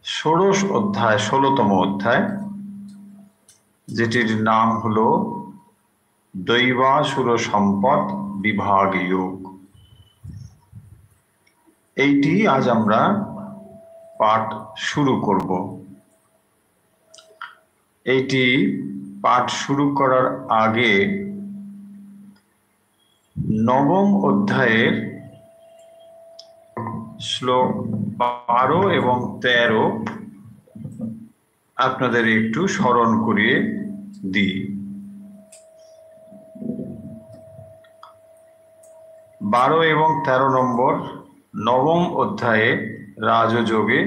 ষোড়শ অধ্যায় 16তম অধ্যায়, যেটির নাম হলো দৈবাসুর সম্পদ বিভাগ যোগ। এইটি আজ আমরা পাঠ শুরু করব। এইটি পাঠ শুরু করার আগে নবম অধ্যায়ের শ্লোক 12 এবং 13 আপনাদের একটু স্মরণ করিয়ে দিই। 12 এবং 13 নম্বর নবম অধ্যায়ে রাজযোগে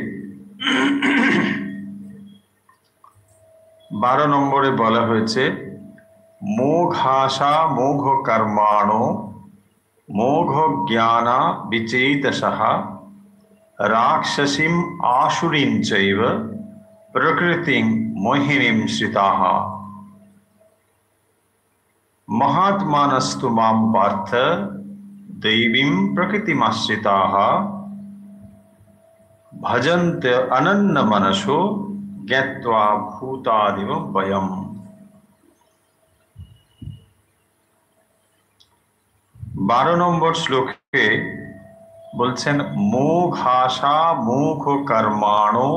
12 নম্বরে বলা হয়েছে মোঘাশা মোঘ কর্মাণো মোঘ জ্ঞানা বিচেতসঃ রাক্ষসীম আসুরীম চৈব প্রকৃতিং মোহিনীম শ্রিতাঃ মহাত্মানস্তু মাম পার্থ দৈবীম প্রকৃতিমাশ্রিতাঃ ভজন্ত অনন্য মনসো জ্ঞাত্বা ভূতাদিব বয়ম। বারো নম্বর শ্লোকে বলছেন মোঘাশা মোঘ কর্মাণো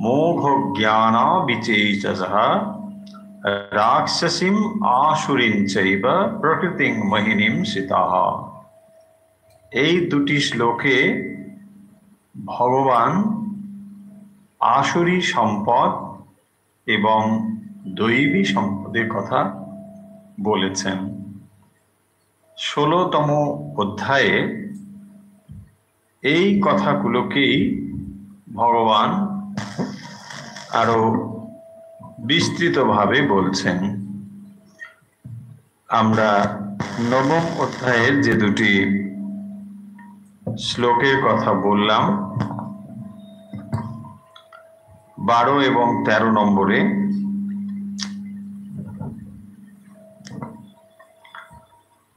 মোঘ জ্ঞানা বিচেতসঃ রাক্ষসীম আসুরীম চৈব প্রকৃতিং মোহিনীম শ্রিতাঃ। এই দুটি শ্লোকে ভগবান আসুরী সম্পদ এবং দৈবী সম্পদের কথা বলেছেন। 16তম অধ্যায়ে এই কথাগুলোকেই ভগবান আরো বিস্তৃতভাবে বলছেন। আমরা নবম অধ্যায়ের যে দুটি শ্লোকের কথা বললাম 12 এবং 13 নম্বরে,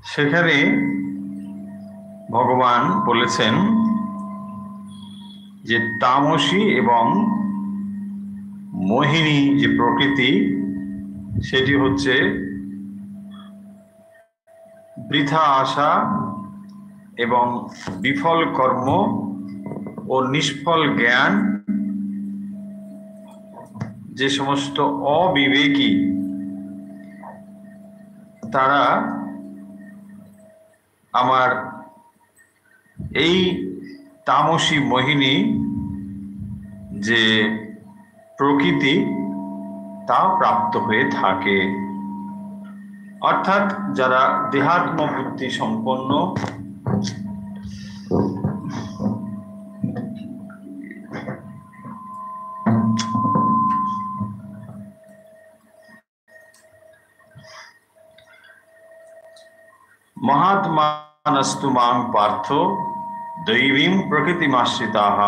সেখানে ভগবান বলেছেন যে তামসী এবং মোহিনী যে প্রকৃতি, সেটি হচ্ছে বৃথা আশা এবং বিফল কর্ম ও নিষ্ফল জ্ঞান, যে সমস্ত অবিবেকী তারা আমার এই তামসী মোহিনী যে প্রকৃতি তা প্রাপ্ত হয়ে থাকে। অর্থাৎ যারা দেহাত্ম বুদ্ধি সম্পন্ন, মহাত্মানস্তু মাং পার্থ দৈবীম প্রকৃতিমাশ্রিতাঃ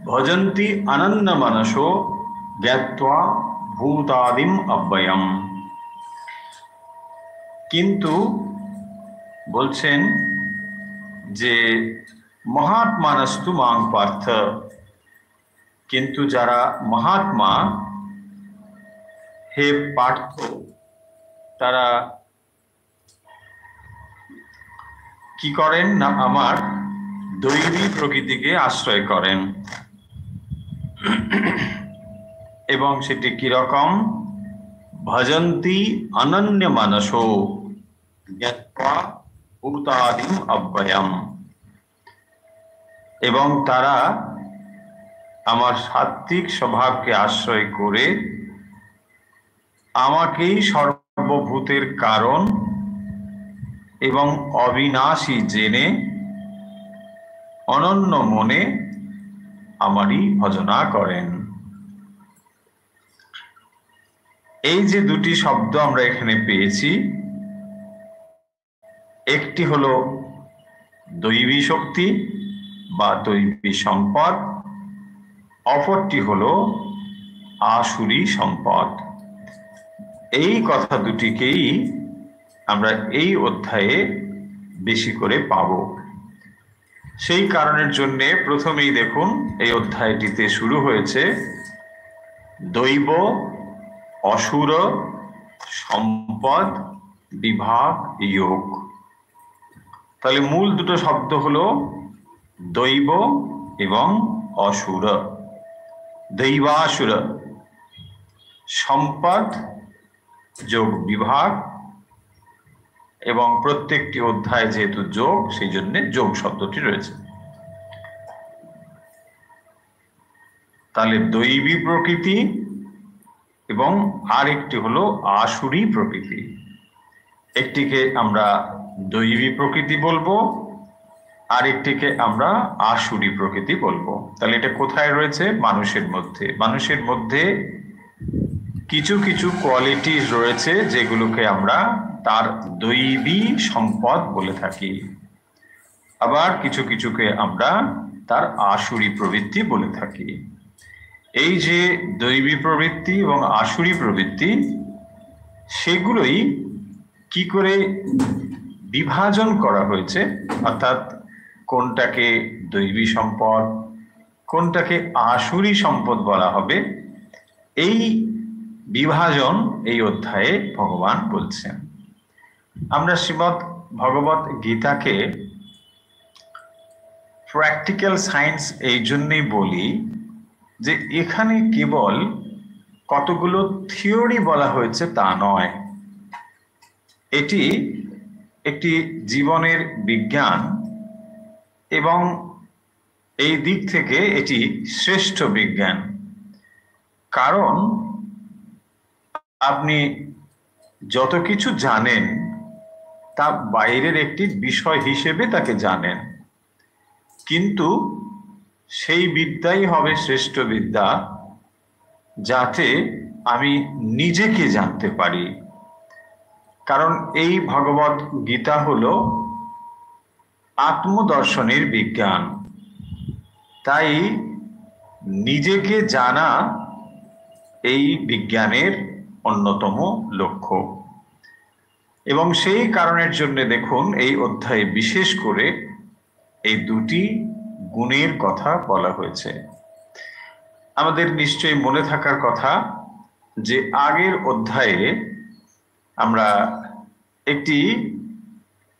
ভজন্তি অনন্য মনসো জ্ঞাত্বা ভূতাদিম অব্যয়ম। কিন্তু বলছেন যে মহাত্মানস্তু মাং পার্থ, কিন্তু যারা মহাত্মা হে পার্থ, তারা কি করেন না আমার দৈবী প্রকৃতিকে আশ্রয় করেন। এবং সেটি কিরকম? ভজন্তি অনন্য মানসো জ্ঞাত্বা ভূতাদিম অব্যয়ম। এবং তারা আমার সাত্ত্বিক স্বভাবকে আশ্রয় করে আমাকেই সর্বভূতের কারণ এবং অবিনাশী জেনে অনন্য মনে আমারই ভজনা করেন। এই যে দুটি শব্দ আমরা এখানে পেয়েছি, একটি হলো দৈবী শক্তি বা দৈবী সম্পদ, অপরটি হলো আসুরী সম্পদ। এই কথা দুটিকেই আমরা এই অধ্যায়ে বেশি করে পাব। সেই কারণের জন্য প্রথমেই দেখুন এই অধ্যায়টিতে শুরু হয়েছে দৈব, অসুর, সম্পদ, বিভাগ, যোগ। তাহলে মূল দুটো শব্দ হলো দৈব এবং অসুর। দৈবাসুর, সম্পদ যোগ বিভাগ, এবং প্রত্যেকটি অধ্যায় যেহেতু যোগ সেই জন্য যোগ শব্দটি রয়েছে। তাহলে দৈবী প্রকৃতি এবং আরেকটি হলো আসুরী প্রকৃতি। একটিকে আমরা দৈবী প্রকৃতি বলবো, আরেকটিকে আমরা আসুরী প্রকৃতি বলবো। তাহলে এটা কোথায় রয়েছে? মানুষের মধ্যে। মানুষের মধ্যে কিছু কিছু কোয়ালিটি রয়েছে যেগুলোকে আমরা তার দৈবী সম্পদ বলে থাকি, আবার কিছু কিছুকে আমরা তার আসুরী প্রবৃত্তি বলে থাকি। এই যে দৈবী প্রবৃত্তি এবং আসুরী প্রবৃত্তি, সেগুলোই কি করে বিভাজন করা হয়েছে, অর্থাৎ কোনটাকে দৈবী সম্পদ, কোনটাকে আসুরী সম্পদ বলা হবে, এই বিভাজন এই অধ্যায়ে ভগবান বলছেন। আমরা শ্রীমদ্ ভগবত গীতাকে প্র্যাকটিক্যাল সায়েন্স এই জন্যই বলি যে এখানে কেবল কতগুলো থিওরি বলা হয়েছে তা নয়, এটি একটি জীবনের বিজ্ঞান এবং এই দিক থেকে এটি শ্রেষ্ঠ বিজ্ঞান। কারণ আপনি যত কিছু জানেন তা বাইরের একটি বিষয় হিসেবে তাকে জানেন, কিন্তু সেই বিদ্যাই হবে শ্রেষ্ঠ বিদ্যা যাতে আমি নিজেকে জানতে পারি। কারণ এই ভগবত গীতা হলো আত্মদর্শনের বিজ্ঞান, তাই নিজেকে জানা এই বিজ্ঞানের অন্যতম লক্ষ্য। এবং সেই কারণের জন্য দেখুন এই অধ্যায়ে বিশেষ করে এই দুটি গুণের কথা বলা হয়েছে। আমাদের নিশ্চয়ই মনে থাকার কথা যে আগের অধ্যায়ে আমরা একটি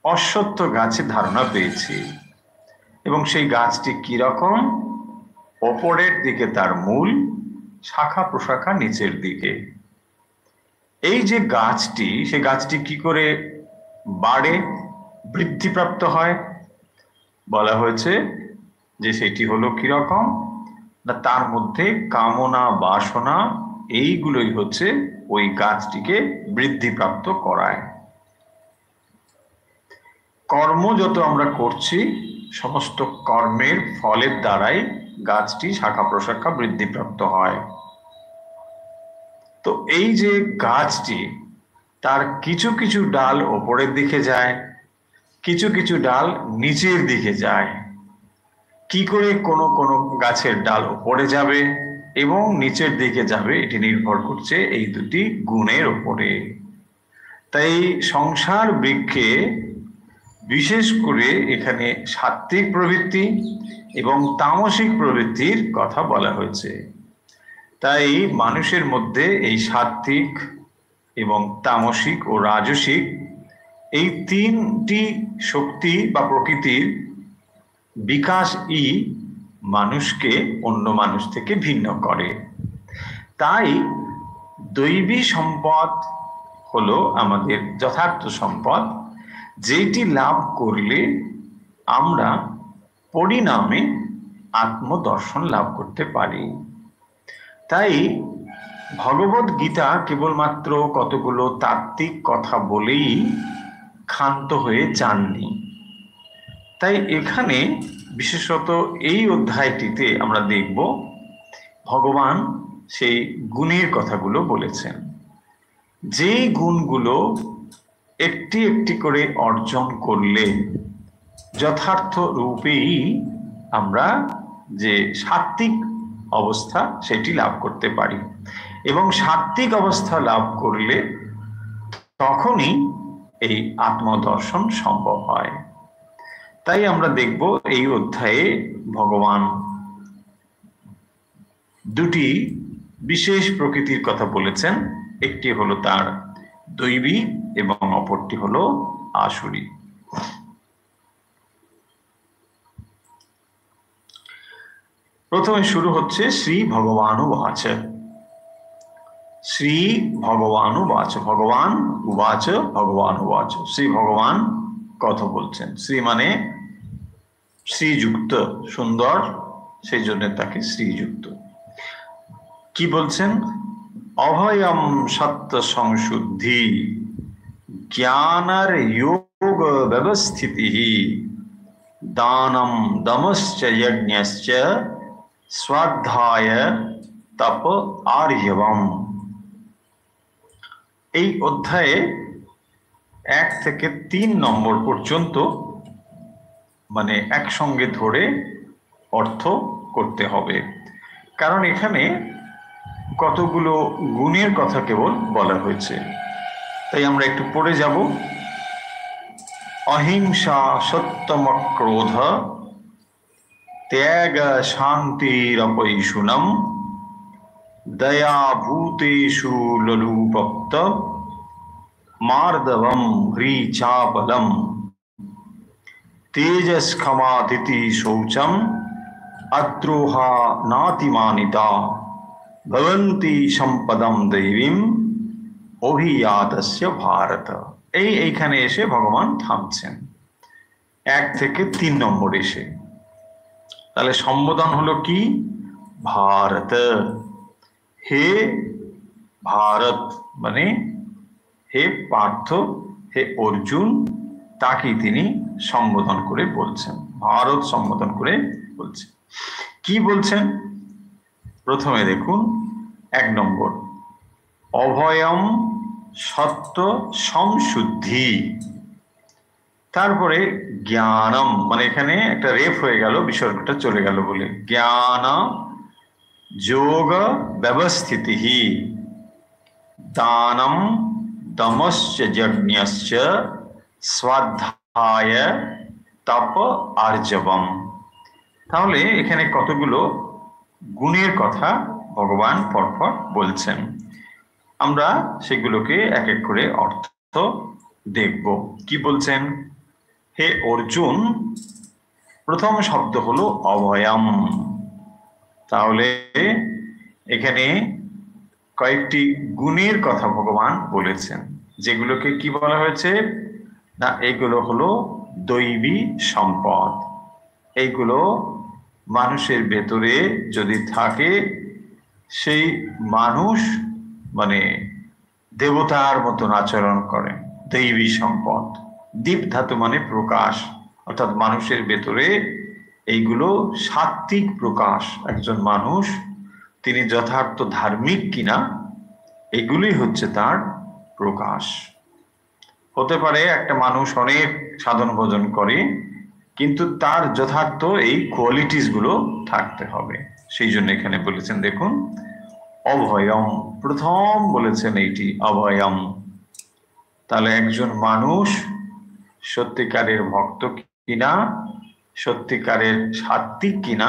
অশ্বত্থ গাছের ধারণা পেয়েছি, এবং সেই গাছটি কিরকম, ওপরের দিকে তার মূল, শাখা প্রশাখা নিচের দিকে। এই যে গাছটি, সে গাছটি কি করে বাড়ে, বৃদ্ধিপ্রাপ্ত হয়, বলা হয়েছে যে সেটি হলো কিরকম না, তার মধ্যে কামনা বাসনা এইগুলোই হচ্ছে ওই গাছটিকে বৃদ্ধিপ্রাপ্ত করায়। কর্ম যত আমরা করছি সমস্ত কর্মের ফলের দ্বারাই গাছটি শাখা প্রশাখা বৃদ্ধিপ্রাপ্ত হয়। তো এই যে গাছটি, তার কিছু কিছু ডাল ওপরের দিকে যায়, কিছু কিছু ডাল নিচের দিকে যায়। কি করে কোনো কোনো গাছের ডাল ওপরে যাবে এবং নিচের দিকে যাবে এটি নির্ভর করছে এই দুটি গুণের ওপরে। তাই সংসার বৃক্ষে বিশেষ করে এখানে সাত্ত্বিক প্রবৃত্তি এবং তামসিক প্রবৃত্তির কথা বলা হয়েছে। তাই মানুষের মধ্যে এই সাত্ত্বিক এবং তামসিক ও রাজসিক এই তিনটি শক্তি বা প্রকৃতির বিকাশই মানুষকে অন্য মানুষ থেকে ভিন্ন করে। তাই দৈবী সম্পদ হলো আমাদের যথার্থ সম্পদ, যেটি লাভ করলে আমরা পরিণামে আত্মদর্শন লাভ করতে পারি। তাই ভগবত গীতা কেবলমাত্র কতগুলো তাত্ত্বিক কথা বলেই ক্ষান্ত হয়ে যাননি। তাই এখানে বিশেষত এই অধ্যায়টিতে আমরা দেখব ভগবান সেই গুণের কথাগুলো বলেছেন, যেই গুণগুলো একটি একটি করে অর্জন করলে যথার্থ রূপেই আমরা যে সাত্ত্বিক অবস্থা সেটি লাভ করতে পারি, এবং সাত্ত্বিক অবস্থা লাভ করলে তখনই এই আত্মদর্শন সম্ভব হয়। তাই আমরা দেখব এই অধ্যায়ে ভগবান দুটি বিশেষ প্রকৃতির কথা বলেছেন। একটি হলো তার দৈবী এবং অপরটি হলো আসুরী। প্রথমে শুরু হচ্ছে শ্রী ভগবানুবাচ। শ্রী ভগবানুবাচ, ভগবান উবাচ ভগবানুবাচ, শ্রী ভগবান কথা বলছেন। শ্রী মানে শ্রীযুক্ত, সুন্দর, সেই জন্য তাকে শ্রীযুক্ত। কি বলছেন? অভয়ম সত্য সংশুদ্ধি জ্ঞানার যোগ ব্যবস্থিতি দানম দমশ্চ যজ্ঞশ্চ স্বাধ্যায় তপ আর্জবম। এই অধ্যায়ে 1 থেকে 3 নম্বর পর্যন্ত মানে একসঙ্গে ধরে অর্থ করতে হবে, কারণ এখানে কতগুলো গুণের কথা কেবল বলা হয়েছে। তাই আমরা একটু পড়ে যাব। অহিংসা সত্যম ক্রোধ ত্যাগ শান্তিরপৈশুনম দয়া ভূতেষু ললুপপ্ত মার্দবম হ্রীচাপলম তেজস ক্ষমাদিতি শৌচম অদ্রোহা নাতিমানিতা ভবন্তি সম্পদম দৈবীম অভিয়াতস্য ভারত। এইখানে এসে ভগবান থামছেন 1 থেকে 3 নম্বর এসে। তাহলে সম্বোধন হলো কি? ভারত, হে ভারত, মানে হে পার্থ, হে অর্জুন, তাকে তিনি সম্বোধন করে বলছেন, ভারত সম্বোধন করে বলছেন। কি বলছেন? প্রথমে দেখুন 1 নম্বর, অভয়ম সত্য সংশুদ্ধি। তারপরে জ্ঞানম, মানে এখানে একটা রেফ হয়ে গেল, বিসর্গটা চলে গেল বলে, জ্ঞান যোগ ব্যবস্থিতি দানম দমশ্চ যজ্ঞশ্চ স্বাধ্যায় তপ আর্জবম। তাহলে এখানে কতগুলো গুণের কথা ভগবান পরপর বলছেন। আমরা সেগুলোকে এক এক করে অর্থ দেখব। কি বলছেন? হে অর্জুন, প্রথম শব্দ হলো অভয়ম। তাহলে এখানে কয়েকটি গুণের কথা ভগবান বলেছেন, যেগুলোকে কি বলা হয়েছে না, এগুলো হলো দৈবী সম্পদ। এইগুলো মানুষের ভেতরে যদি থাকে, সেই মানুষ মানে দেবতার মতন আচরণ করেন। দৈবী সম্পদ, দীপ ধাতু মানে প্রকাশ, অর্থাৎ মানুষের ভেতরে এইগুলো সাত্ত্বিক প্রকাশ। একজন মানুষ তিনি যথার্থ ধার্মিক কিনা, এগুলোই হচ্ছে তার প্রকাশ। হতে পারে একটা মানুষ অনেক সাধন ভজন করে, কিন্তু তার যথার্থ এই কোয়ালিটিস গুলো থাকতে হবে। সেই জন্য এখানে বলেছেন, দেখুন অভয়ম, প্রথম বলেছেন এইটি অভয়ম। তাহলে একজন মানুষ সত্যিকারের ভক্ত কিনা, সত্যিকারের সাত্ত্বিক কিনা,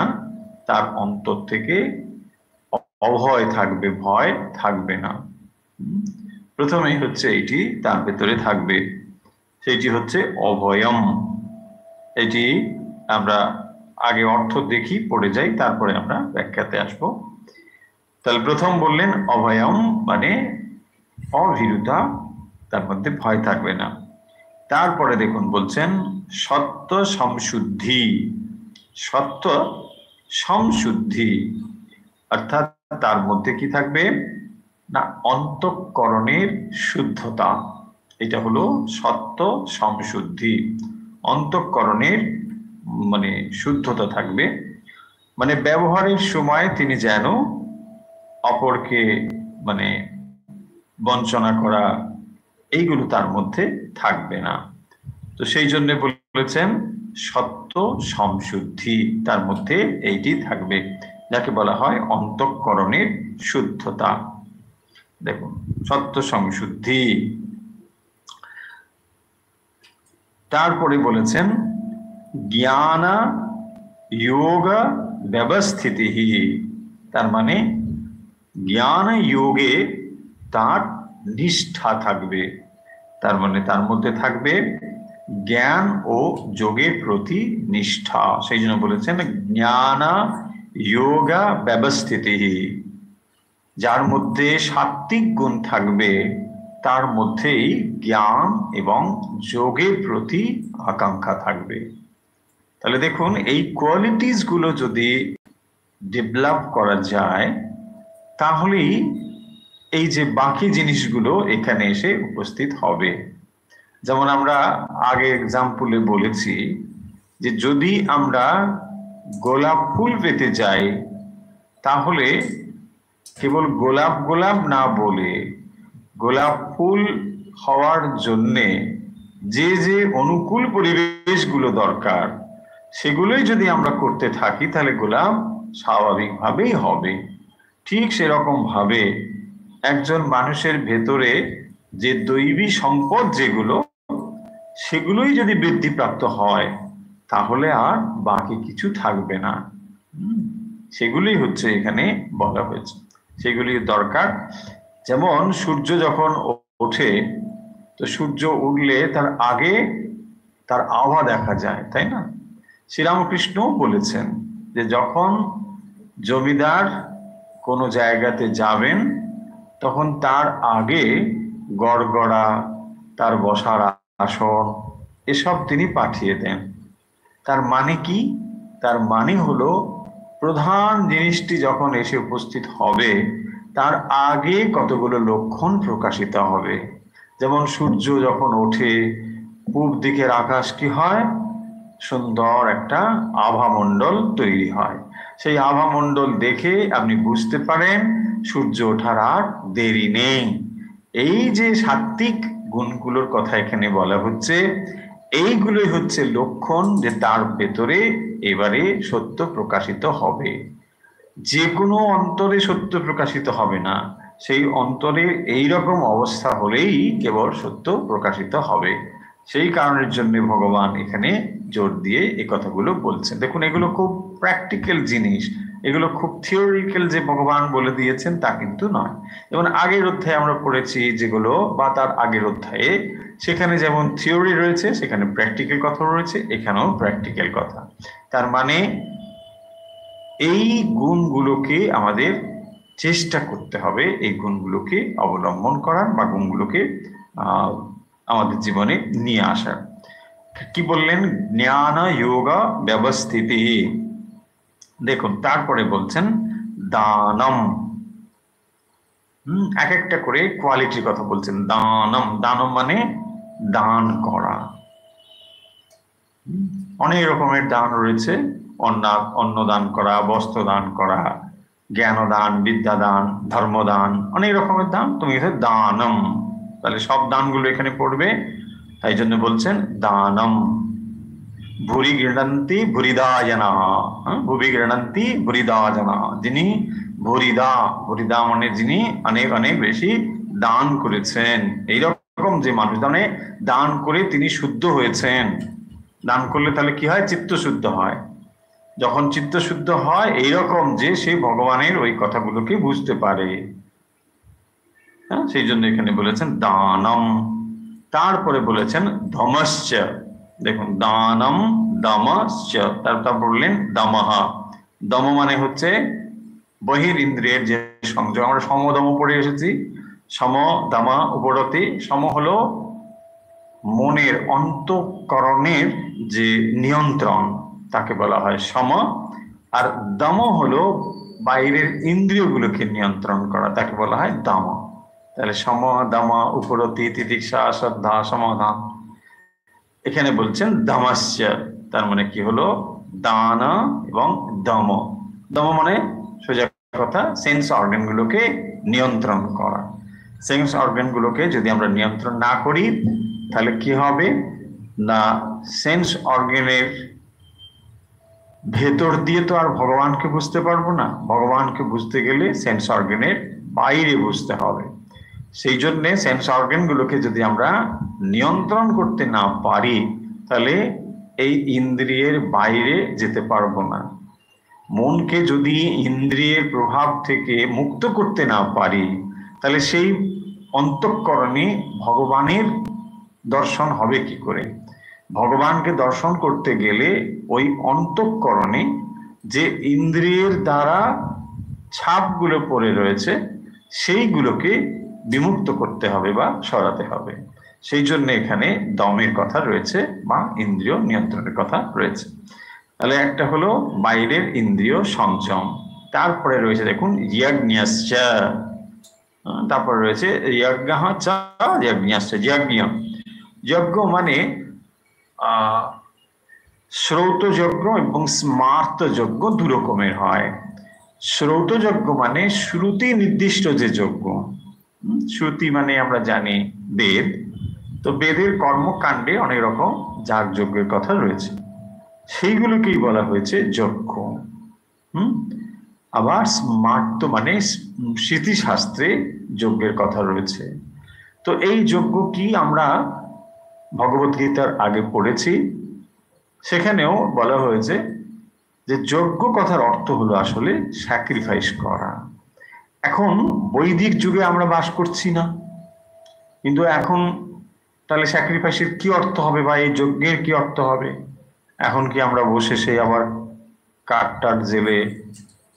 তার অন্তর থেকে অভয় থাকবে, ভয় থাকবে না। প্রথমেই হচ্ছে এটি তার ভেতরে থাকবে, সেটি হচ্ছে অভয়ম। এটি আমরা আগে অর্থ দেখি, পড়ে যাই, তারপরে আমরা ব্যাখ্যাতে আসবো। তাহলে প্রথম বললেন অভয়ম মানে অভীরুতা, তার মধ্যে ভয় থাকবে না। তারপরে দেখুন বলছেন সত্য সংশুদ্ধি। সত্য সংশুদ্ধি অর্থাৎ তার মধ্যে কি থাকবে না, অন্তঃকরণের শুদ্ধতা। এটা হলো সত্য সংশুদ্ধি, অন্তঃকরণের মানে শুদ্ধতা থাকবে। মানে ব্যবহারের সময় তিনি যেন অপরকে মানে বঞ্চনা করা, এইগুলো তার মধ্যে থাকবে না। তো সেই জন্য বলেছেন সত্য সংশুদ্ধি, তার মধ্যে এইটি থাকবে, যাকে বলা হয় অন্তঃকরণের শুদ্ধতা। দেখুন সত্য সংশুদ্ধি। তারপরে বলেছেন জ্ঞান যোগ ব্যবস্থিতি, তার মানে জ্ঞান যোগে তার নিষ্ঠা থাকবে, তার মানে তার মধ্যে থাকবে জ্ঞান ও যোগের প্রতি নিষ্ঠা। সেই জন্য বলেছেন জ্ঞান যোগা ব্যবস্থিতি, যার মধ্যে সাত্ত্বিক গুণ থাকবে তার মধ্যেই জ্ঞান এবং যোগের প্রতি আকাঙ্ক্ষা থাকবে। তাহলে দেখুন এই কোয়ালিটিস গুলো যদি ডেভেলপ করা যায় তাহলেই এই যে বাকি জিনিসগুলো এখানে এসে উপস্থিত হবে। যেমন আমরা আগে এক্সাম্পলে বলেছি যে যদি আমরা গোলাপ ফুল পেতে যাই তাহলে কেবল গোলাপ গোলাপ না বলে গোলাপ ফুল হওয়ার জন্যে যে যে অনুকূল পরিবেশগুলো দরকার সেগুলোই যদি আমরা করতে থাকি তাহলে গোলাপ স্বাভাবিকভাবেই হবে। ঠিক সেরকম ভাবে একজন মানুষের ভেতরে যে দৈবী সম্পদ যেগুলো সেগুলোই যদি বৃদ্ধিপ্রাপ্ত হয় তাহলে আর বাকি কিছু থাকবে না। সেগুলোই হচ্ছে এখানে বলা হয়েছে, সেগুলি দরকার। যেমন সূর্য যখন ওঠে তো সূর্য উঠলে তার আগে তার আভা দেখা যায়, তাই না? শ্রীরামকৃষ্ণ বলেছেন যে যখন জমিদার কোনো জায়গাতে যাবেন তখন তার আগে গড়গড়া, তার বসার আসন এসব তিনি পাঠিয়ে দেন। তার মানে কি? তার মানে হলো প্রধান জিনিসটি যখন এসে উপস্থিত হবে তার আগে কতগুলো লক্ষণ প্রকাশিত হবে। যেমন সূর্য যখন ওঠে পূব দিকের আকাশ কি হয়? সুন্দর একটা আভামণ্ডল তৈরি হয়। সেই আভামণ্ডল দেখে আপনি বুঝতে পারেন সূর্য ওঠার আর দেরি নেই। এই যে সাত্ত্বিক গুণগুলোর কথা এখানে বলা হচ্ছে, এইগুলোই হচ্ছে লক্ষণ যে তার ভেতরে এবারে সত্য প্রকাশিত হবে। যে কোনো অন্তরে সত্য প্রকাশিত হবে না, সেই অন্তরে এইরকম অবস্থা হলেই কেবল সত্য প্রকাশিত হবে। সেই কারণের জন্য ভগবান এখানে জোর দিয়ে এই কথাগুলো বলছেন। দেখুন এগুলো খুব প্র্যাকটিক্যাল জিনিস, এগুলো খুব থিওরিক্যাল যে ভগবান বলে দিয়েছেন তা কিন্তু নয়। যেমন আগের অধ্যায়ে আমরা পড়েছি যেগুলো, বা তার আগের অধ্যায়ে, সেখানে যেমন থিওরি রয়েছে সেখানে প্র্যাকটিক্যাল কথা রয়েছে, এখানেও প্র্যাকটিক্যাল কথা। তার মানে এই গুণগুলোকে আমাদের চেষ্টা করতে হবে, এই গুণগুলোকে অবলম্বন করার বা গুণগুলোকে আমাদের জীবনে নিয়ে আসার। কি বললেন? জ্ঞান যোগ ব্যবস্থিতি। দেখুন তারপরে বলছেন দানম। এক একটা করে কোয়ালিটির কথা বলছেন। দানম, দানম মানে দান করা। অনেক রকমের দান রয়েছে, অন্ন দান করা, বস্ত্র দান করা, জ্ঞান দান, বিদ্যা দান, ধর্মদান, অনেক রকমের দান। তুমি দানম, তাহলে সব দানগুলো এখানে পড়বে, তাই জন্য বলছেন দানম। ভুরি গৃহন্তি ভুরিদা জানা, ভুবি গৃহন্তি ভুরিদা জানা, যিনি ভুরিদা, ভুরিদা মানে যিনি অনেক অনেক বেশি দান করেছেন। এইরকম যে মানুষ দান করে তিনি শুদ্ধ হয়েছেন। দান করলে তাহলে কি হয়? চিত্ত শুদ্ধ হয়। যখন চিত্ত শুদ্ধ হয় এইরকম যে সে ভগবানের ওই কথাগুলোকে বুঝতে পারে, সেই জন্য এখানে বলেছেন দানম। তারপরে বলেছেন ধমশ্চ। দেখুন দানম দমশ্চ, তারপর বললেন দমহা। দম মানে হচ্ছে বহির ইন্দ্রিয়ের যে সংযোগ। আমরা সমদম পড়ে এসেছি, সম দমা উপরতি। সম হলো মনের অন্তঃকরণের যে নিয়ন্ত্রণ, তাকে বলা হয় সম। আর দম হলো বাইরের ইন্দ্রিয়গুলোকে নিয়ন্ত্রণ করা, তাকে বলা হয় দম। তাহলে সম দম উপরতি তিতিক্ষা শ্রদ্ধা সমাধান। এখানে বলছেন দমস্য, তার মানে কি হলো? দান এবং দম। দম মানে সোজা কথা সেন্স অর্গান গুলোকে নিয়ন্ত্রণ করা। সেন্স অর্গান গুলোকে যদি আমরা নিয়ন্ত্রণ না করি তাহলে কি হবে না, সেন্স অর্গানের ভেতর দিয়ে তো আর ভগবানকে বুঝতে পারবো না। ভগবানকে বুঝতে গেলে সেন্স অর্গানের বাইরে বুঝতে হবে। সেই জন্য সেন্স অর্গান গুলোকে যদি আমরা নিয়ন্ত্রণ করতে না পারি তাহলে এই ইন্দ্রিয়ের বাইরে যেতে পারবো না। মনকে যদি ইন্দ্রিয়ের প্রভাব থেকে মুক্ত করতে না পারি, তাহলে সেই অন্তঃকরণে ভগবানের দর্শন হবে কি করে? ভগবানকে দর্শন করতে গেলে ওই অন্তঃকরণে যে ইন্দ্রিয়ের দ্বারা ছাপগুলো পড়ে রয়েছে সেইগুলোকে বিমুক্ত করতে হবে বা সরাতে হবে। সেই জন্য এখানে দমের কথা রয়েছে বা ইন্দ্রিয় নিয়ন্ত্রণের কথা রয়েছে। তাহলে একটা হলো বাইরের ইন্দ্রিয় সংযম, তারপরে রয়েছে দেখুন যজ্ঞস্য, তারপরে রয়েছে যজ্ঞঃ চ যজ্ঞস্য। যজ্ঞ মানে শ্রৌত যজ্ঞ এবং স্মার্ত যজ্ঞ দু রকমের হয়। শ্রৌত যজ্ঞ মানে শ্রুতি নির্দিষ্ট যে যজ্ঞ, শ্রুতি মানে আমরা জানি বেদ, তো বেদের কর্মকাণ্ডে অনেক রকম যাগযজ্ঞের কথা রয়েছে, সেইগুলোকেই বলা হয়েছে যজ্ঞ। আবার স্মার্ত মানে স্মৃতিশাস্ত্রে যজ্ঞের কথা রয়েছে। তো এই যজ্ঞ কি আমরা ভগবদ্গীতার আগে পড়েছি, সেখানেও বলা হয়েছে যে যজ্ঞ কথার অর্থ হলো আসলে স্যাক্রিফাইস করা। এখন বৈদিক যুগে আমরা বাস করছি না, কিন্তু এখন তাহলে স্যাক্রিফাইসের কি অর্থ হবে বা এই যজ্ঞের কি অর্থ হবে? এখন কি আমরা বসে সেই আবার কাঠ জেলে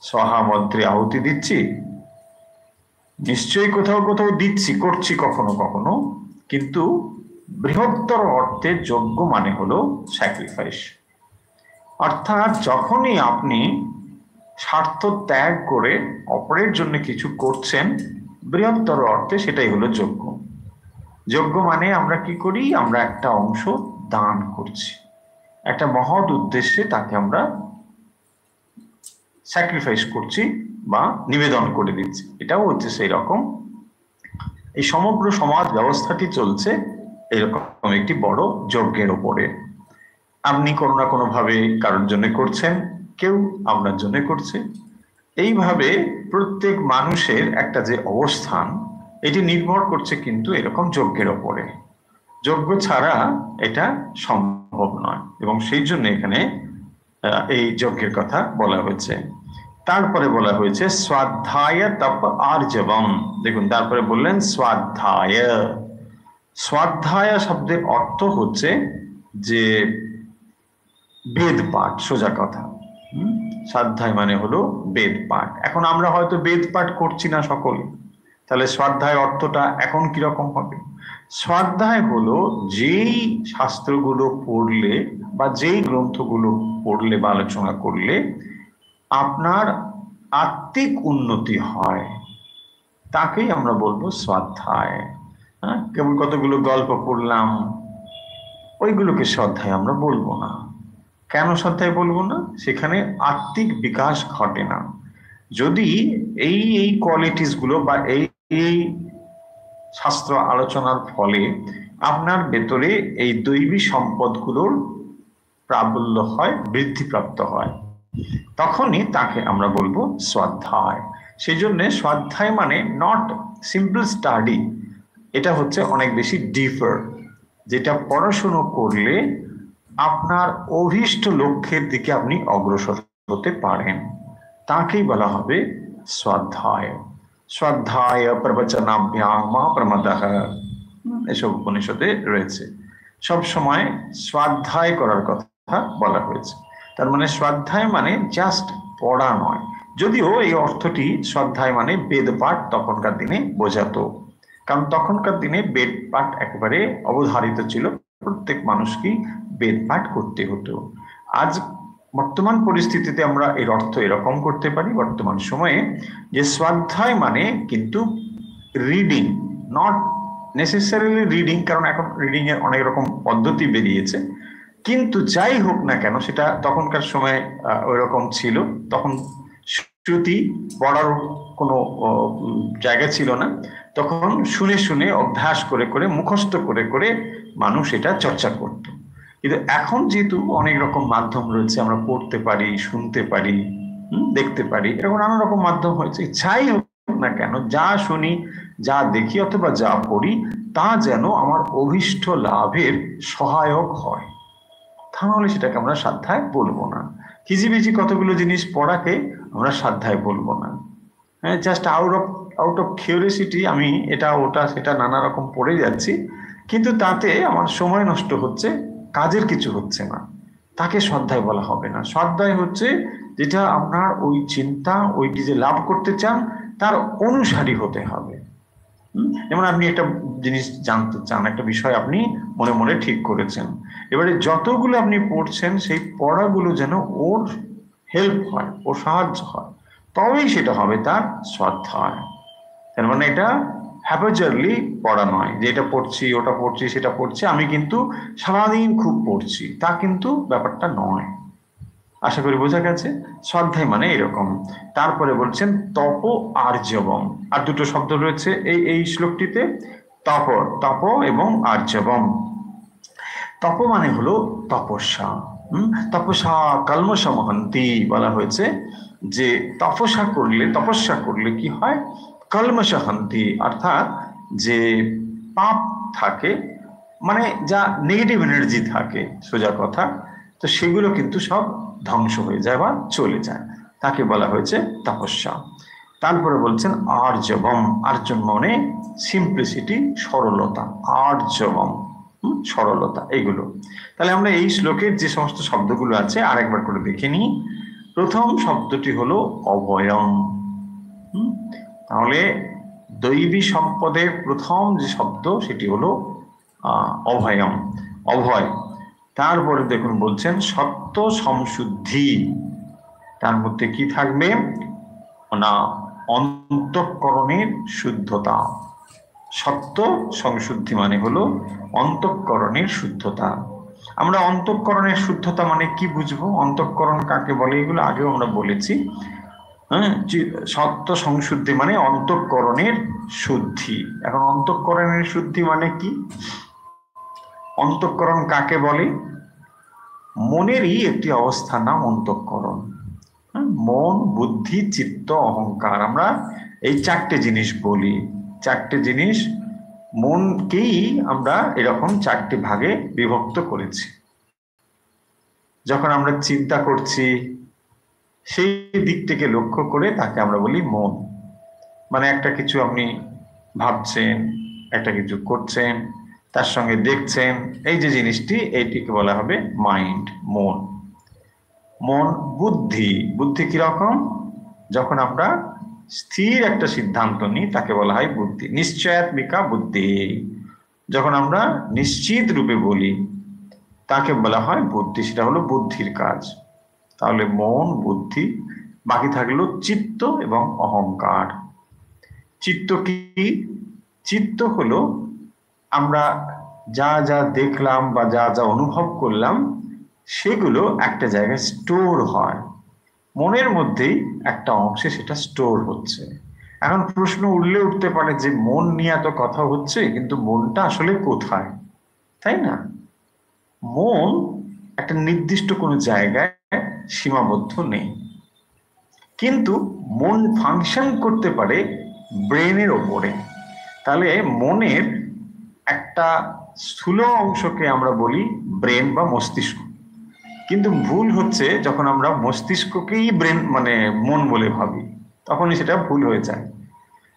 সহা মন্ত্রে আহুতি দিচ্ছি? নিশ্চয়ই কোথাও কোথাও দিচ্ছি, করছি কখনো কখনো, কিন্তু বৃহত্তর অর্থে যজ্ঞ মানে হলো স্যাক্রিফাইস। অর্থাৎ যখনই আপনি স্বার্থ ত্যাগ করে অপরের জন্য কিছু করছেন, বৃহত্তর অর্থে সেটাই হলো যজ্ঞ। যজ্ঞ মানে আমরা কি করি? আমরা একটা অংশ দান করছি, একটা মহৎ উদ্দেশ্যে তাকে আমরা স্যাক্রিফাইস করছি বা নিবেদন করে দিচ্ছি। এটাও হচ্ছে সেই রকম। এই সমগ্র সমাজ ব্যবস্থাটি চলছে এরকম একটি বড় যজ্ঞের উপরে। আপনি কোনো না কোনো ভাবে কারোর জন্য করছেন, কেউ আপনার জন্য করছে। এইভাবে প্রত্যেক মানুষের একটা যে অবস্থান, এটি নির্ভর করছে কিন্তু এরকম যজ্ঞের ওপরে। যজ্ঞ ছাড়া এটা সম্ভব নয়, এবং সেই জন্য এখানে এই যজ্ঞের কথা বলা হয়েছে। তারপরে বলা হয়েছে স্বাধ্যায় তপ আর্জবম। দেখুন তারপরে বললেন স্বাধ্যায়। স্বাধ্যায় শব্দের অর্থ হচ্ছে যে বেদ পাঠ, সোজা কথা। স্বাধ্যায় মানে হলো বেদ পাঠ। এখন আমরা হয়তো বেদ পাঠ করছি না সকলে, তাহলে স্বাধ্যায় অর্থটা এখন কিরকম হবে? স্বাধ্যায় হলো যেই শাস্ত্রগুলো পড়লে বা যেই গ্রন্থগুলো পড়লে বা আলোচনা করলে আপনার আত্মিক উন্নতি হয়, তাকেই আমরা বলবো স্বাধ্যায়। হ্যাঁ, কেবল কতগুলো গল্প পড়লাম ওইগুলোকে শ্রদ্ধায় আমরা বলবো না। কেন শ্রদ্ধায় বলবো না? সেখানে আত্মিক বিকাশ ঘটে না। যদি এই কোয়ালিটিস গুলো বা এই শাস্ত্র আলোচনার ফলে আপনার ভেতরে এই দৈবী সম্পদগুলোর প্রাবল্য হয়, বৃদ্ধিপ্রাপ্ত হয়, তখনই তাকে আমরা বলবো স্বাধ্যায়। সেই জন্য স্বাধ্যায় মানে নট সিম্পল স্টাডি, এটা হচ্ছে অনেক বেশি ডিপার, যেটা পড়াশুনো করলে আপনার অভীষ্ট লক্ষ্যের দিকে আপনি অগ্রসর হতে পারেন, তাকেই বলা হবে স্বাধ্যায়। স্বাধ্যায় প্রবচনাভ্যাম মা প্রমাদঃ, এসব উপনিষদে রয়েছে। সব সময় স্বাধ্যায় করার কথা বলা হয়েছে। তার মানে স্বাধ্যায় মানে জাস্ট পড়া নয়, যদিও এই অর্থটি স্বাধ্যায় মানে বেদ পাঠ তখনকার দিনে বোঝাতো, কারণ তখনকার দিনে বেদ পাঠ একেবারে অবধারিত ছিল, প্রত্যেক মানুষকেই বেদ পাঠ করতে হতো। আজ বর্তমান পরিস্থিতিতে আমরা এর অর্থ এরকম করতে পারি বর্তমান সময়ে, যে স্বাধ্যায় মানে কিন্তু রিডিং, নট নেসেসারিলি রিডিং, কারণ এখন রিডিং এর অনেক রকম পদ্ধতি বেরিয়েছে, কিন্তু যাই হোক না কেন সেটা তখনকার সময় ওই রকম ছিল। তখন শ্রুতি পড়ার কোনো জায়গা ছিল না, তখন শুনে শুনে অভ্যাস করে করে মুখস্থ করে করে মানুষ এটা চর্চা করত। কিন্তু এখন যেহেতু অনেক রকম মাধ্যম রয়েছে, আমরা পড়তে পারি, শুনতে পারি, দেখতে পারি, এরকম নানা রকম মাধ্যম হয়েছে। যাই হোক না কেন, যা শুনি, যা দেখি অথবা যা পড়ি, তা যেন আমার অভীষ্ট লাভের সহায়ক হয়, তাহলে সেটাকে আমরা সাধ্যায় বলবো না। হিজিবিজি কতগুলো জিনিস পড়াকে আমরা সাধ্যায় বলবো না। হ্যাঁ, জাস্ট আউট অফ কিউরিওসিটি আমি এটা ওটা সেটা নানা রকম পড়ে যাচ্ছি, কিন্তু তাতে আমার সময় নষ্ট হচ্ছে, কাজের কিছু হচ্ছে না, তাকে শ্রদ্ধায় বলা হবে না। শ্রদ্ধায় হচ্ছে যেটা আপনার ওই চিন্তা, ওইটি যে লাভ করতে চান তার অনুসারী হতে হবে। যেমন আপনি একটা জিনিস জানতে চান, একটা বিষয় আপনি মনে মনে ঠিক করেছেন, এবারে যতগুলো আপনি পড়ছেন সেই পড়াগুলো যেন ওর হেল্প হয়, ওর সাহায্য হয়, তবেই সেটা হবে তার শ্রদ্ধায়। তার মানে এটা হ্যাবিচুয়ালি পড়া নয় যে এটা পড়ছি ওটা পড়ছি সেটা পড়ছি, আমি কিন্তু সারাদিন খুব পড়ছি, তা কিন্তু ব্যাপারটা নয়। আশা করি বোঝা গেছে। শ্রদ্ধায় মানে এরকম। তারপরে বলছেন তপ আর্জবম, আর দুটো শব্দ রয়েছে এই শ্লোকটিতে, তপ, তপ এবং আর্জবম। তপ মানে হলো তপস্যা। তপস্যা কলমশমহন্তি বলা হয়েছে যে তপস্যা করলে কি হয়, কলমশহন্তি, অর্থাৎ যে পাপ থাকে, মানে যা নেগেটিভ এনার্জি থাকে সোজা কথা, তো সেগুলো কিন্তু সব ধ্বংস হয়ে যায় বা চলে যায়, তাকে বলা হয়েছে তপস্যা। তারপরে বলছেন আর্জবম, আর্জব মানে সিম্পলিসিটি, সরলতা, আর্জবম সরলতা, এইগুলো। তাহলে আমরা এই শ্লোকের যে সমস্ত শব্দগুলো আছে আরেকবার করে দেখে নিই। প্রথম শব্দটি হলো অভয়ম। তাহলে দৈবী সম্পদের প্রথম যে শব্দ সেটি হলো অভয়ম, অভয়। তারপরে দেখুন বলছেন সত্য সংশুদ্ধি, তার মধ্যে কি থাকবে না, অন্তঃকরণের শুদ্ধতা। সত্য সংশুদ্ধি মানে হলো অন্তঃকরণের শুদ্ধতা। আমরা অন্তঃকরণের শুদ্ধতা মানে কি বুঝবো, অন্তঃকরণ কাকে বলে, এগুলো আগেও আমরা বলেছি। হ্যাঁ, সত্য সংশুদ্ধি মানে অন্তঃকরণের শুদ্ধি। এখন অন্তঃকরণের শুদ্ধি মানে কি, অন্তঃকরণ কাকে বলে, মনেরই একটি অবস্থার নাম অন্তঃকরণ। মন, বুদ্ধি, চিত্ত, অহংকার, আমরা এই চারটে জিনিস বলি। চারটে জিনিস, মনকেই আমরা এরকম চারটি ভাগে বিভক্ত করেছি। যখন আমরা চিন্তা করছি সেই দিক থেকে লক্ষ্য করে তাকে আমরা বলি মন। মানে একটা কিছু আপনি ভাবছেন, একটা কিছু করছেন, তার সঙ্গে দেখছেন, এই যে জিনিসটি, এইটিকে বলা হবে মাইন্ড, মন। মন, বুদ্ধি, বুদ্ধি কিরকম, যখন আমরা স্থির একটা সিদ্ধান্ত নিই তাকে বলা হয় বুদ্ধি। নিশ্চয়াত্মিকা বুদ্ধি, যখন আমরা নিশ্চিত রূপে বলি তাকে বলা হয় বুদ্ধি, সেটা হলো বুদ্ধির কাজ। তাহলে মন, বুদ্ধি, বাকি থাকলো চিত্ত এবং অহংকার। চিত্ত কি, চিত্ত হলো আমরা যা যা দেখলাম বা যা যা অনুভব করলাম সেগুলো একটা জায়গায় স্টোর হয়, মনের মধ্যেই একটা অংশে সেটা স্টোর হচ্ছে। এখন প্রশ্ন উঠতে পারে যে মন নিয়ে এত কথা হচ্ছে, কিন্তু মনটা আসলে কোথায়, তাই না? মন একটা নির্দিষ্ট কোনো জায়গায় সীমাবদ্ধ নেই, কিন্তু মন ফাংশন করতে পারে ব্রেনের ওপরে। তাহলে মনের একটা স্থূল অংশকে আমরা বলি ব্রেন বা মস্তিষ্ক, কিন্তু ভুল হচ্ছে যখন আমরা মস্তিষ্ককেই ব্রেন মানে মন বলে ভাবি, তখনই সেটা ভুল হয়ে যায়।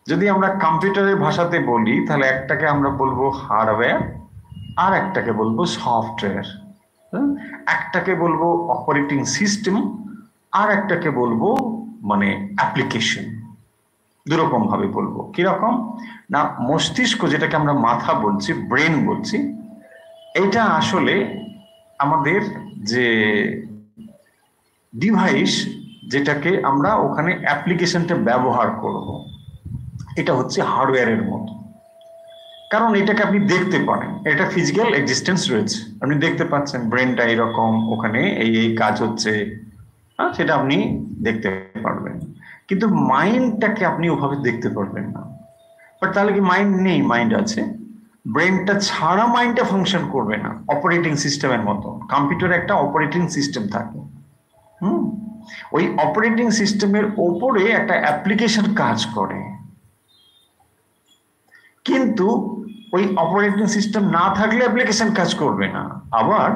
যদি আমরা কম্পিউটারের ভাষাতে বলি তাহলে একটাকে আমরা বলবো হার্ডওয়্যার, আর একটাকে বলবো সফটওয়্যার, একটাকে বলবো অপারেটিং সিস্টেম, আর একটাকে বলবো মানে অ্যাপ্লিকেশন। দুরকম ভাবে বলবো। কিরকম না, মস্তিষ্ক যেটাকে আমরা মাথা বলছি, ব্রেন বলছি, এটা আসলে আমাদের যে ডিভাইস, যেটাকে আমরা ওখানে অ্যাপ্লিকেশনটা ব্যবহার করব, এটা হচ্ছে হার্ডওয়্যারের মতো। কারণ এটাকে আপনি দেখতে পারেন, এটা ফিজিক্যাল এক্সিস্টেন্স রয়েছে, আপনি দেখতে পাচ্ছেন ব্রেনটা এরকম, ওখানে এই এই কাজ হচ্ছে, সেটা আপনি দেখতে পারবেন। কিন্তু মাইন্ডটাকে আপনি ওভাবে দেখতে পারবেন না। বাট তাহলে কি মাইন্ড নেই? মাইন্ড আছে। ব্রেনটা ছাড়া মাইন্ডটা ফাংশন করবে না, অপারেটিং সিস্টেমের মতো। কম্পিউটারে একটা অপারেটিং সিস্টেম থাকে, ওই অপারেটিং সিস্টেমের ওপরে একটা অ্যাপ্লিকেশন কাজ করে, কিন্তু ওই অপারেটিং সিস্টেম না থাকলে অ্যাপ্লিকেশন কাজ করবে না। আবার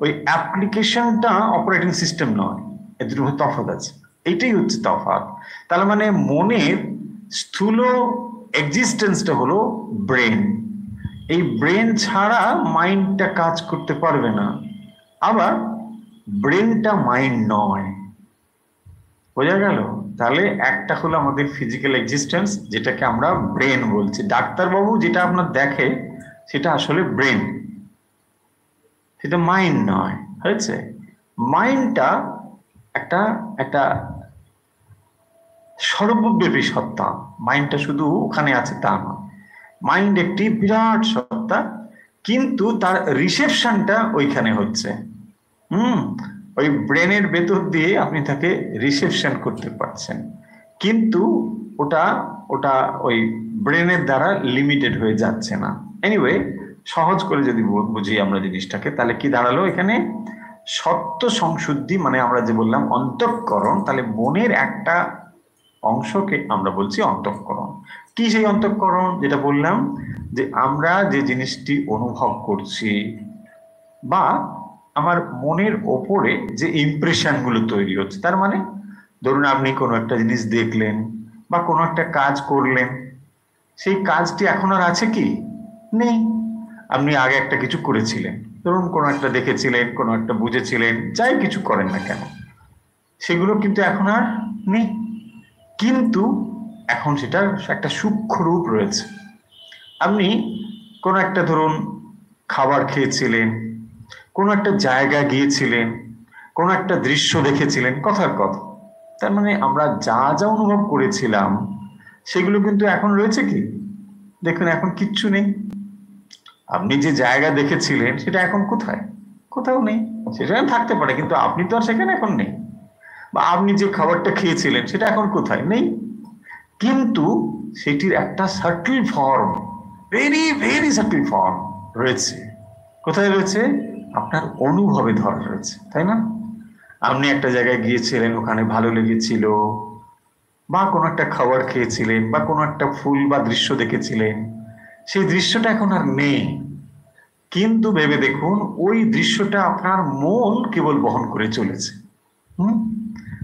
ওই অ্যাপ্লিকেশনটা অপারেটিং সিস্টেম নয়, এর দুটোর মধ্যে তফাৎ আছে। এইটাই হচ্ছে তফাৎ। তার মানে মনের স্থূল এক্সিস্টেন্সটা হলো ব্রেন। এই ব্রেন ছাড়া মাইন্ডটা কাজ করতে পারবে না, আবার ব্রেনটা মাইন্ড নয়। বোঝা গেল? তাহলে একটা হলো আমাদের ফিজিক্যাল এক্সিস্টেন্স, যেটাকে আমরা ব্রেন বলছি। ডাক্তারবাবু যেটা আপনার দেখে সেটা আসলে ব্রেন, সেটা মাইন্ড নয়। হয়েছে? মাইন্ডটা একটা একটা সর্বব্যাপী সত্তা। মাইন্ডটা শুধু ওখানে আছে তা নয়, মাইন্ড একটি বিরাট সত্তা, কিন্তু তার রিসেপশনটা ওইখানে হচ্ছে। ওই ব্রেনের ভেতর দিয়ে আপনি তাকে রিসেপশন করতে পারছেন, কিন্তু ওটা ওটা ওই ব্রেনের দ্বারা লিমিটেড হয়ে যাচ্ছে না। এনিওয়ে, সহজ করে যদি বুঝি আমরা জিনিসটাকে, তাহলে কি দাঁড়ালো এখানে? সত্য সংশুদ্ধি মানে আমরা যে বললাম অন্তঃকরণ, তাহলে মনের একটা অংশকে আমরা বলছি অন্তঃকরণ। কি সেই অন্তঃকরণ? যেটা বললাম যে আমরা যে জিনিসটি অনুভব করছি বা আমার মনের ওপরে যে ইমপ্রেশন গুলো তৈরি হচ্ছে, তার মানে ধরুন আপনি কোনো একটা জিনিস দেখলেন বা কোনো একটা কাজ করলেন, সেই কাজটি এখন আর আছে কি? নেই। আপনি আগে একটা কিছু করেছিলেন, ধরুন কোনো একটা দেখেছিলেন, কোনো একটা বুঝেছিলেন, যাই কিছু করেন না কেন, সেগুলো কিন্তু এখন আর নেই। কিন্তু এখন সেটার একটা সূক্ষ্ম রূপ রয়েছে। আপনি কোনো একটা ধরুন খাবার খেয়েছিলেন, কোনো একটা জায়গায় গিয়েছিলেন, কোনো একটা দৃশ্য দেখেছিলেন, কথার কথা। তার মানে আমরা যা যা অনুভব করেছিলাম সেগুলো কিন্তু এখন রয়েছে কি? দেখুন এখন কিচ্ছু নেই। আপনি যে জায়গা দেখেছিলেন সেটা এখন কোথায়? কোথাও নেই। সেখানে থাকতে পারে, কিন্তু আপনি তো আর সেখানে এখন নেই। বা আপনি যে খাবারটা খেয়েছিলেন সেটা এখন কোথায়? নেই। কিন্তু সেটির একটা সার্টেল ফর্ম, ভেরি ভেরি সার্টেল ফর্ম রয়েছে। কোথায় রয়েছে? আপনার অনুভবে ধরা রয়েছে, তাই না? আপনি একটা জায়গায় গিয়েছিলেন, ওখানে ভালো লেগেছিল, বা কোনো একটা খাবার খেয়েছিলেন, বা কোনো একটা ফুল বা দৃশ্য দেখেছিলেন, সেই দৃশ্যটা এখন আর নেই। কিন্তু ভেবে দেখুন, ওই দৃশ্যটা আপনার মন কেবল বহন করে চলেছে।